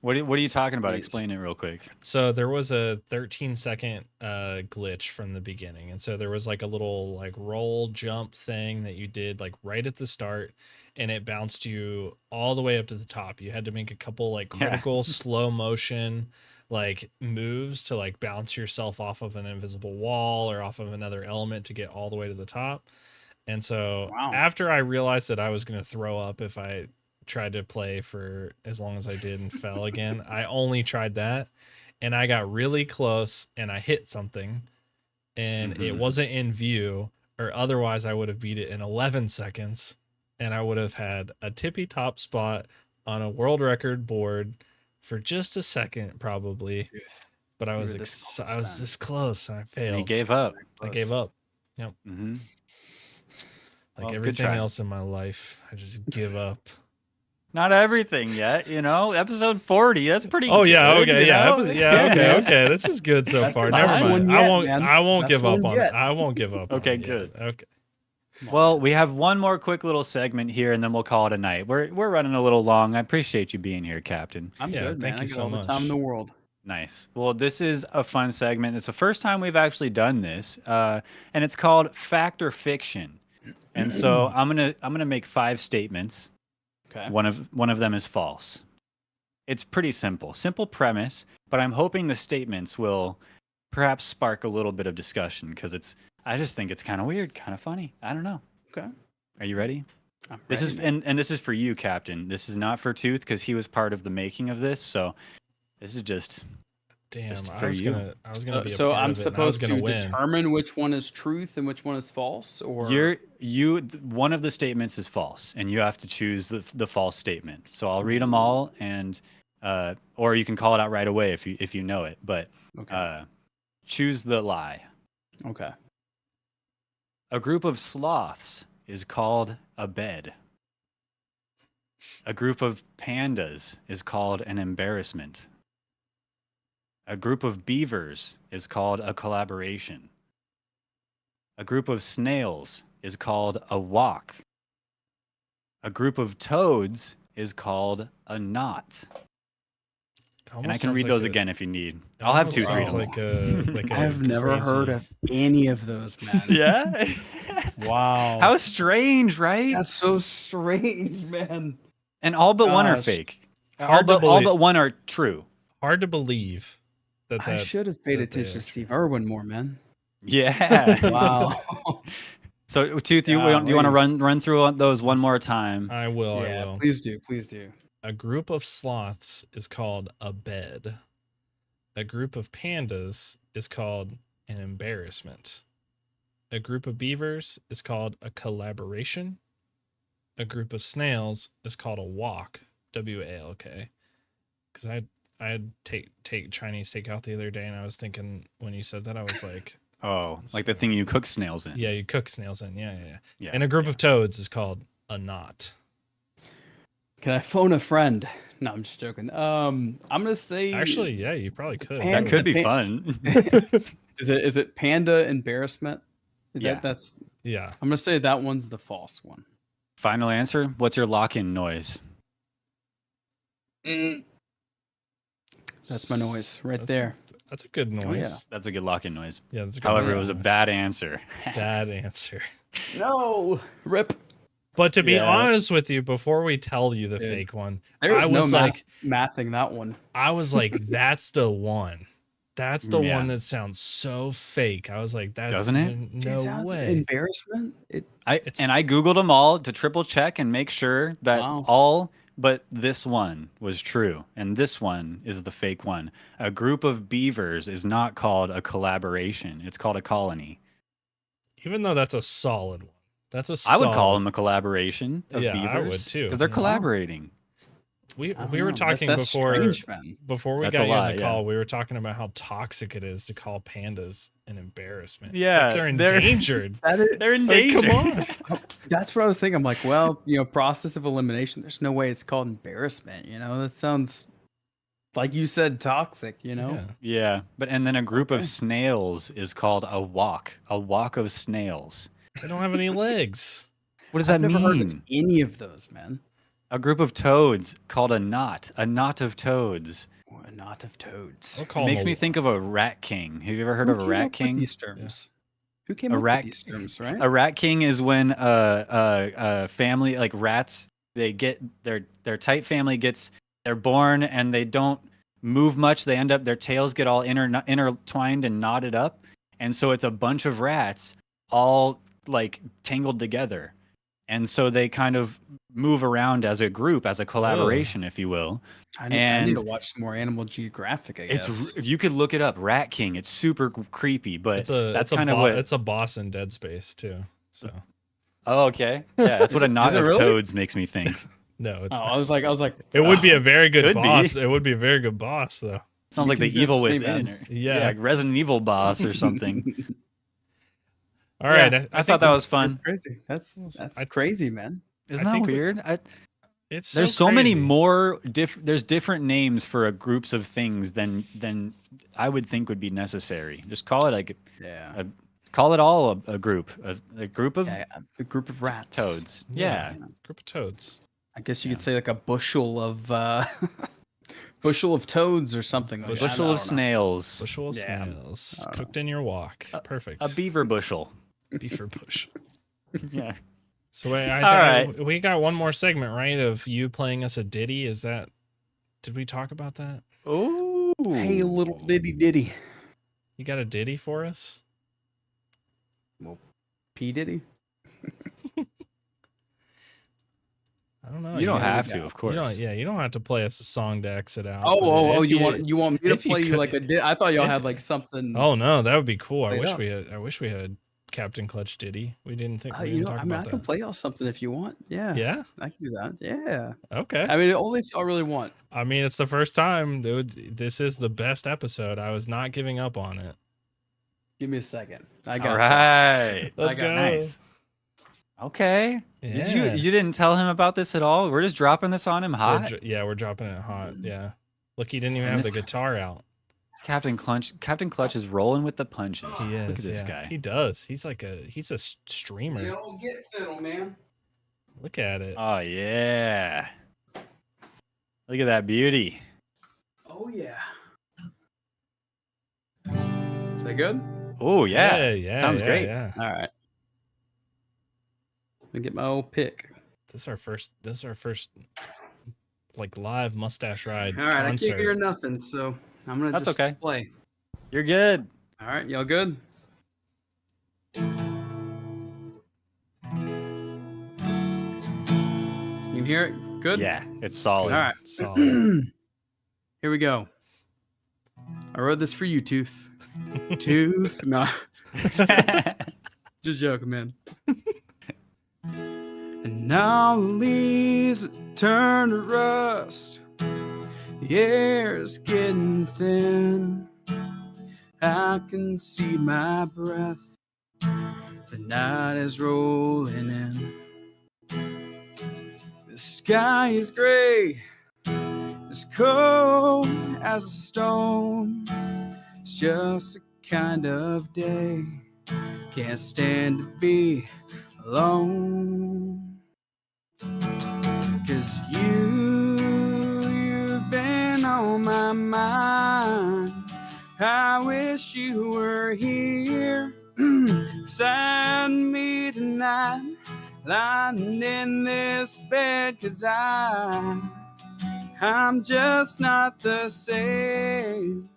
S1: What are you talking about?
S3: Please.
S1: Explain it real quick.
S2: So there was a 13-second glitch from the beginning, and so there was like a little like roll jump thing that you did like right at the start, and it bounced you all the way up to the top. You had to make a couple like
S1: Yeah.
S2: critical slow motion like moves to like bounce yourself off of an invisible wall or off of another element to get all the way to the top. And so
S3: Wow.
S2: after I realized that I was going to throw up if I tried to play for as long as I did and fell again, I only tried that, and I got really close and I hit something, and it
S1: Mhm.
S2: wasn't in view, or otherwise I would have beat it in 11 seconds, and I would have had a tippy top spot on a world record board for just a second probably. But I
S3: You
S2: was
S3: were this close,
S2: I was
S3: man.
S2: this close, and I
S1: And
S2: failed.
S1: he gave up.
S2: I gave up.
S1: Mm-hmm.
S2: Like
S1: Well, good
S2: everything
S1: try.
S2: else in my life, I just give up.
S1: Not everything yet, Episode 40. That's pretty.
S2: Oh yeah,
S1: good,
S2: okay,
S1: you
S2: yeah,
S1: know?
S2: yeah, okay, okay. This is good so
S3: That's
S2: far.
S3: the
S2: Never
S1: best
S2: mind.
S3: one
S2: I
S3: yet,
S2: won't.
S3: man.
S2: I won't
S3: Best
S2: give up
S3: one
S2: on
S3: yet.
S2: it. I won't give up.
S1: Okay,
S2: on it yet.
S1: good.
S2: Okay.
S3: Come on,
S1: Well,
S3: man.
S1: we have one more quick little segment here, and then we'll call it a night. We're running a little long. I appreciate you being here, Captain.
S3: I'm
S2: Yeah,
S3: good, man.
S2: thank
S3: I
S2: you
S3: got
S2: so
S3: all the time in
S2: much.
S3: the world.
S1: Nice. Well, this is a fun segment. It's the first time we've actually done this, and it's called Fact or Fiction. And so I'm gonna make 5 statements.
S3: Okay.
S1: One of them is false. It's pretty simple premise, but I'm hoping the statements will perhaps spark a little bit of discussion because I just think it's kind of weird, kind of funny. I don't know.
S3: Okay.
S1: Are you ready?
S3: I'm
S1: This is
S3: ready, man.
S1: and this is for you, Captain. This is not for Tooth because he was part of the making of this. So this is just
S2: Damn,
S1: Just
S2: I
S1: for
S2: was
S1: you.
S2: gonna be a
S3: So
S2: part
S3: I'm
S2: of it, and I was
S3: supposed
S2: gonna
S3: to
S2: win.
S3: determine which one is truth and which one is false, or
S1: One of the statements is false, and you have to choose the false statement. So I'll read them all, and or you can call it out right away if you know it. But
S3: okay,
S1: choose the lie.
S3: okay.
S1: A group of sloths is called a bed. A group of pandas is called an embarrassment. A group of beavers is called a collaboration. A group of snails is called a walk. A group of toads is called a knot.
S2: It
S1: And I
S2: almost
S1: can
S2: sounds
S1: read
S2: like
S1: those
S2: a-
S1: again if you need.
S2: it
S1: I'll have
S2: almost
S1: 2, 3
S2: sounds
S1: of them.
S2: like a
S3: I've never heard
S2: crazy-
S3: of any of those, man.
S1: Yeah.
S3: Wow.
S1: How strange, right?
S3: That's so strange, man.
S1: And all but one are
S3: Gosh.
S1: fake.
S2: Hard to
S1: all
S2: believe.
S1: but one are true.
S2: Hard to believe that
S3: I should have paid
S2: that they
S3: attention
S2: are
S3: to Steve Irwin more, man.
S1: Yeah.
S3: Wow.
S1: So, Tooth, do you want to
S3: Golly.
S1: run through those one more time?
S2: I will.
S3: Yeah,
S2: I will.
S3: please do. Please do.
S2: A group of sloths is called a bed. A group of pandas is called an embarrassment. A group of beavers is called a collaboration. A group of snails is called a walk. WALK. Because I had take Chinese takeout the other day, and I was thinking when you said that, I was like,
S1: Oh, like the thing you cook snails in.
S2: yeah, you cook snails in. Yeah.
S1: Yeah.
S2: And a group of toads is called a knot.
S3: Can I phone a friend? No, I'm just joking. I'm gonna say
S2: Actually, yeah, you probably could.
S3: Pan-
S1: That could be
S3: the
S1: fun.
S3: is it panda embarrassment?
S1: Yeah.
S3: That's
S2: Yeah.
S3: I'm gonna say that one's the false one.
S1: Final answer. What's your lock-in noise?
S3: That's my noise right
S2: That's-
S3: there.
S2: That's a good noise.
S3: yeah.
S1: That's a good lock-in noise.
S2: Yeah, that's a good
S1: However, it was a
S2: noise.
S1: bad answer.
S2: Bad answer.
S3: No, rip.
S2: But to be
S1: Yeah.
S2: honest with you, before we tell you the
S3: Dude,
S2: fake one,
S3: There's
S2: I
S3: no
S2: was
S3: mathing that one.
S2: I was like, that's the one. That's the
S1: Yeah.
S2: one that sounds so fake. I was like, that's
S1: Doesn't it?
S2: No
S3: sounds
S2: way.
S3: Embarrassment.
S1: I Googled them all to triple check and make sure that
S3: Wow.
S1: all but this one was true, and this one is the fake one. A group of beavers is not called a collaboration; it's called a colony.
S2: Even though that's a solid one. That's a
S1: I would call
S2: solid-
S1: them a collaboration of
S2: Yeah,
S1: beavers.
S2: I would too.
S1: because they're
S2: Yeah.
S1: collaborating.
S2: We
S3: I don't
S2: were
S3: know.
S2: talking
S3: That's
S2: before
S3: strange, man.
S2: before we
S1: That's
S2: got
S1: a
S2: you on
S1: lie,
S2: the
S1: yeah.
S2: call. We were talking about how toxic it is to call pandas an embarrassment. It's
S1: Yeah,
S2: like they're
S1: they're-
S2: endangered.
S3: That is,
S1: They're in
S2: Like,
S1: danger.
S2: come on.
S3: that's what I was thinking. I'm like, well, process of elimination. There's no way it's called embarrassment. That sounds like you said toxic.
S2: Yeah.
S1: Yeah, and then a group of
S3: Okay.
S1: snails is called a walk of snails.
S2: They don't have any legs.
S1: What does
S3: I've
S1: that
S3: never heard of
S1: mean?
S3: any of those, man.
S1: A group of toads called a knot of toads.
S3: Oh, a knot of toads.
S2: I'll
S1: It
S2: call
S1: makes
S2: them
S1: me
S2: a-
S1: think of a rat king. Have you ever heard
S3: Who
S1: of a
S3: came
S1: rat
S3: up with
S1: king?
S3: these terms? Who came
S1: A
S3: up
S1: rat-
S3: with these terms? Right?
S1: A rat king is when a family like rats, they get their tight family they're born and they don't move much. They end up their tails get all intertwined and knotted up, and so it's a bunch of rats all like tangled together, and so they kind of move around as a group, as a collaboration, if you will.
S3: I need
S1: and-
S3: to watch some more Animal Geographic. I guess.
S1: You could look it up, rat king. It's super creepy, but that's kind of what.
S2: It's a boss in Dead Space too. So
S1: Oh, okay. Yeah, that's what a knot
S3: is it
S1: of
S3: really?
S1: toads makes me think.
S2: no, it's
S3: Oh,
S2: not.
S3: I was like,
S2: It would be a very good
S1: could be.
S2: boss. It would be a very good boss though.
S1: Sounds
S3: You
S1: like the evil
S3: convinced me,
S1: within.
S3: man.
S1: Or,
S2: Yeah.
S1: like Resident Evil boss or something.
S2: All right.
S1: Yeah, I
S2: think
S1: thought that was fun.
S3: That's crazy. That's
S2: I-
S3: crazy, man.
S1: Isn't
S2: I
S1: that
S2: think we-
S1: weird?
S2: It's
S1: There's so many
S2: crazy.
S1: more there's different names for groups of things than I would think would be necessary. Just call it like
S3: Yeah.
S1: call it all a group, a group of
S3: Yeah, a group of rats.
S1: toads.
S2: Yeah.
S1: Yeah.
S2: Group of toads.
S3: I guess you could say like a bushel of bushel of toads or something. Like that.
S1: Bushel
S3: I
S1: of
S3: don't know.
S1: snails.
S2: Bushel of
S3: Yeah.
S2: snails
S3: I don't
S2: cooked in your wok. Perfect.
S1: A beaver bushel.
S2: Beaver bush.
S1: Yeah.
S2: So wait,
S1: All right.
S2: we got one more segment, right? Of you playing us a ditty. Is that? Did we talk about that?
S1: Ooh.
S3: Hey, little diddy diddy.
S2: You got a ditty for us?
S3: P Diddy.
S2: I don't know.
S1: You don't
S2: gotta-
S1: have to, of course.
S2: You don't have to play us a song to exit out.
S3: Oh,
S2: but
S3: oh,
S2: if
S3: you want me to
S2: if you
S3: play you like
S2: could-
S3: a I thought y'all
S2: if-
S3: had like something.
S2: Oh no, that would be cool. I
S3: Played
S2: wish
S3: up.
S2: we had Captain Clutch Diddy. We didn't think we
S3: you
S2: didn't
S3: know,
S2: talk
S3: I mean, I
S2: about
S3: can
S2: that.
S3: play y'all something if you want. Yeah,
S2: Yeah.
S3: I can do that. Yeah.
S2: Okay.
S3: I mean, only if y'all really want.
S2: I mean, it's the first time. This is the best episode. I was not giving up on it.
S3: Give me a second. I got
S1: All
S3: you.
S1: right.
S2: Let's
S3: got
S2: go.
S1: Nice. Okay. Did
S2: Yeah.
S1: you didn't tell him about this at all? We're just dropping this on him hot.
S2: We're dropping it hot. Yeah. Look, he didn't even
S1: And
S2: have the
S1: this-
S2: guitar out.
S1: Captain Clutch is rolling with the punches.
S2: He is.
S1: Look at this
S2: yeah.
S1: guy.
S2: He does. He's a streamer.
S3: You don't get fiddle, man.
S2: Look at it.
S1: Oh yeah. Look at that beauty.
S3: Oh yeah. Is that good?
S1: Oh yeah.
S2: Yeah.
S1: Sounds
S2: yeah,
S1: great.
S2: Yeah.
S3: All right. Let me get my old pick.
S2: This is our first like live mustache ride
S3: All right,
S2: concert.
S3: I can't hear nothing, so I'm gonna
S1: That's
S3: just
S1: okay.
S3: play.
S1: You're good.
S3: All right, y'all good? You can hear it? Good?
S1: Yeah, it's solid.
S3: All right.
S2: Solid.
S3: Here we go. I wrote this for you, Tooth. Tooth? No, just joking, man. And now the leaves turn to rust. The air's getting thin. I can see my breath. The night is rolling in. The sky is gray, as cold as a stone. It's just a kind of day. Can't stand to be alone. 'Cause you've been on my mind. I wish you were here beside me tonight, lying in this bed, 'cause I'm just not the same.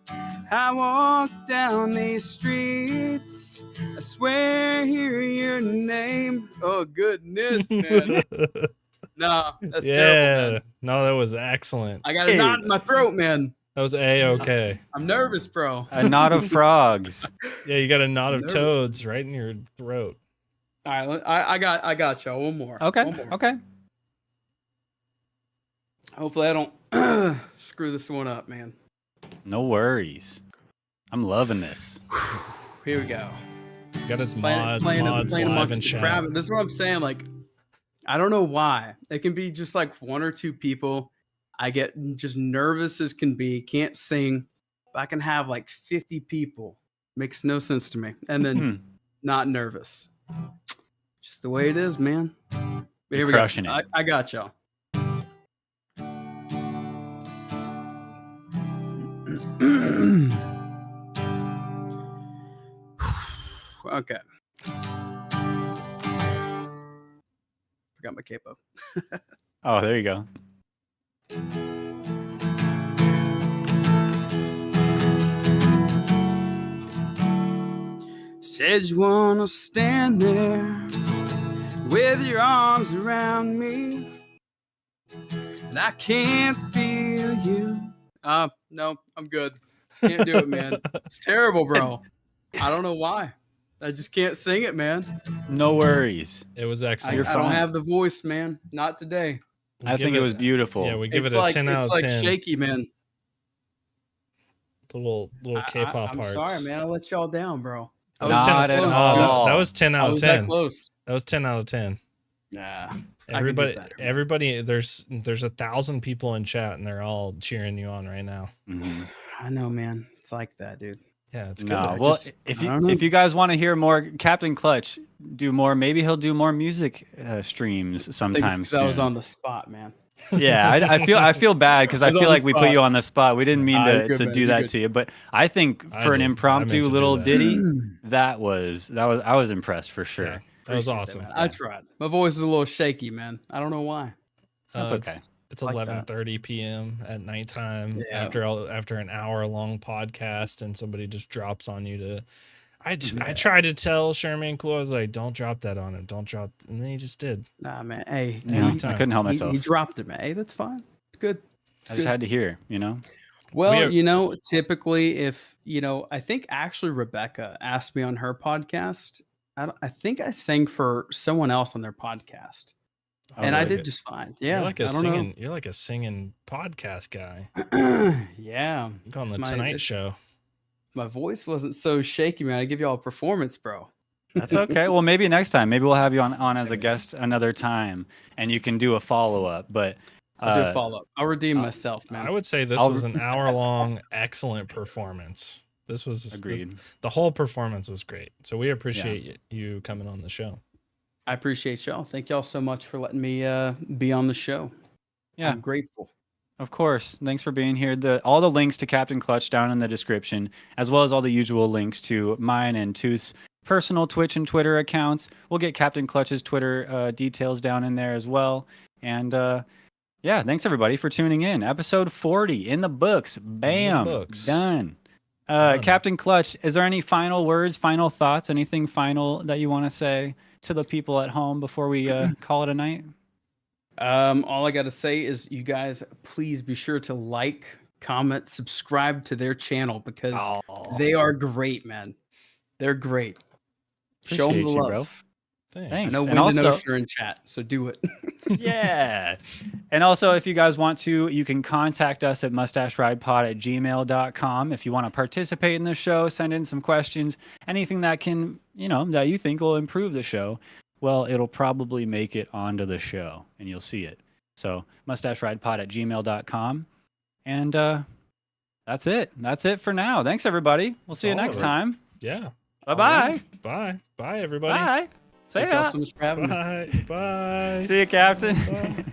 S3: I walk down these streets, I swear I hear your name. Oh goodness, man. No, that's terrible,
S2: Yeah.
S3: man.
S2: No, that was excellent.
S3: I got a knot in my throat, man.
S2: That was A-okay.
S3: I'm nervous, bro.
S1: A knot of frogs.
S2: Yeah, you got a knot of
S3: Nervous.
S2: toads right in your throat.
S3: All right, I got y'all. One more.
S1: Okay.
S3: One more.
S1: Okay.
S3: Hopefully I don't screw this one up, man.
S1: No worries. I'm loving this.
S3: Here we go.
S2: Got his
S3: Playing
S2: mods live and
S3: amongst the
S2: chat.
S3: crowd. This is what I'm saying. Like, I don't know why. It can be just like one or two people. I get just nervous as can be. Can't sing. But I can have like 50 people. Makes no sense to me. And then
S1: Hmm.
S3: not nervous. Just the way it is, man. But here
S1: You're
S3: we
S1: crushing
S3: go.
S1: it.
S3: I got y'all. Okay. Forgot my capo.
S1: Oh, there you go.
S3: Said you wanna stand there with your arms around me, and I can't feel you. No, I'm good. Can't do it, man. It's terrible, bro. I don't know why. I just can't sing it, man.
S1: No worries.
S2: It was
S3: I,
S2: excellent.
S3: I don't
S1: fine.
S3: have the voice, man. Not today.
S2: We
S1: I
S2: give
S1: think it was beautiful.
S2: Yeah, we give
S3: It's
S2: it a
S3: like
S2: 10 out
S3: it's
S2: of
S3: like
S2: 10.
S3: shaky, man.
S2: The little K-pop
S3: I'm
S2: parts.
S3: sorry, man. I let y'all down, bro. I
S1: Not
S3: this
S1: at
S3: close,
S1: all.
S3: dude.
S2: Oh, that was 10
S3: I
S2: out of
S3: was that
S2: 10.
S3: close.
S2: That was 10 out of 10.
S3: Nah. I can do
S2: Everybody,
S3: better.
S2: everybody, there's 1,000 people in chat and they're all cheering you on right now.
S1: Mhm.
S3: I know, man. It's like that, dude.
S2: Yeah, it's good.
S1: No,
S3: I
S1: well,
S3: just-
S1: if
S3: I
S1: you
S3: don't know.
S1: if you guys want to hear more Captain Clutch do more, maybe he'll do more music streams
S3: I think it's
S1: sometime
S3: 'cause I was
S1: soon.
S3: on the spot, man.
S1: Yeah, I feel bad because I
S3: was on
S1: feel
S3: the
S1: like we put
S3: spot.
S1: you on the spot. We didn't mean
S3: Nah, you're
S1: to
S3: good, man.
S1: do
S3: You're
S1: that
S3: good.
S1: to you, but I think
S2: I
S1: for an
S2: did. I meant
S1: impromptu
S2: to do
S1: little
S2: that.
S1: ditty, I was impressed for sure.
S2: Yeah, that was
S3: Appreciate
S2: awesome.
S3: man. I tried. My voice is a little shaky, man. I don't know why.
S1: That's okay.
S2: It's
S3: like that.
S2: 11:30 p.m. at nighttime
S3: Yeah.
S2: after an hour long podcast, and somebody just drops on you to. I tried to tell Sherman Cool, I was like, don't drop that on him. Don't drop. And then he just did.
S3: Nah, man. Hey,
S1: Yeah,
S2: Every
S1: I
S2: time.
S1: couldn't help myself.
S3: he dropped it, man. Hey, that's fine. It's good.
S1: I just had to hear,
S3: Well,
S2: are-
S3: typically if, I think actually Rebecca asked me on her podcast. I think I sang for someone else on their podcast.
S1: Oh,
S3: and I
S1: really?
S3: did just fine. Yeah.
S2: You're like a
S3: I don't
S2: singing. You're like a singing podcast guy.
S3: know. Yeah.
S2: You're on the
S3: My-
S2: Tonight Show.
S3: My voice wasn't so shaky, man. I give y'all a performance, bro.
S1: That's okay. Well, maybe next time. Maybe we'll have you on as a guest another time, and you can do a follow-up. But
S3: I'll do a follow-up. I'll redeem myself, man.
S2: I would say this
S1: I'll-
S2: was an hour-long, excellent performance. This was
S1: agreed.
S2: the whole performance was great. So we appreciate you coming on the show.
S3: I appreciate y'all. Thank y'all so much for letting me be on the show.
S1: Yeah.
S3: I'm grateful.
S1: Of course. Thanks for being here. All the links to Captain Clutch down in the description, as well as all the usual links to mine and Tooth's personal Twitch and Twitter accounts. We'll get Captain Clutch's Twitter details down in there as well. And yeah, thanks everybody for tuning in. Episode 40 in the books. Bam.
S2: books.
S1: Done.
S2: Done.
S1: Captain Clutch, is there any final words, final thoughts, anything final that you want to say to the people at home before we call it a night?
S3: All I got to say is you guys, please be sure to like, comment, subscribe to their channel because they are great, man. They're great. Show them the
S1: Appreciate you,
S3: love.
S1: bro.
S2: Thanks.
S3: I
S1: Thanks.
S3: know
S1: And
S3: Wind and
S1: also-
S3: Ocean are in chat, so do it.
S1: Yeah. And also, if you guys want to, you can contact us at mustacheridepod@gmail.com. If you want to participate in the show, send in some questions, anything that can, that you think will improve the show. Well, it'll probably make it onto the show and you'll see it. So mustacheridepod@gmail.com. And that's it. That's it for now. Thanks, everybody. We'll see you
S2: all
S1: next
S2: of it.
S1: time.
S2: Yeah.
S1: Bye-bye.
S2: Bye. Bye, everybody.
S1: Bye. Say
S3: Thank y'all
S1: ya.
S3: so much for having me.
S2: Bye. Bye.
S1: See you, Captain.
S2: Bye.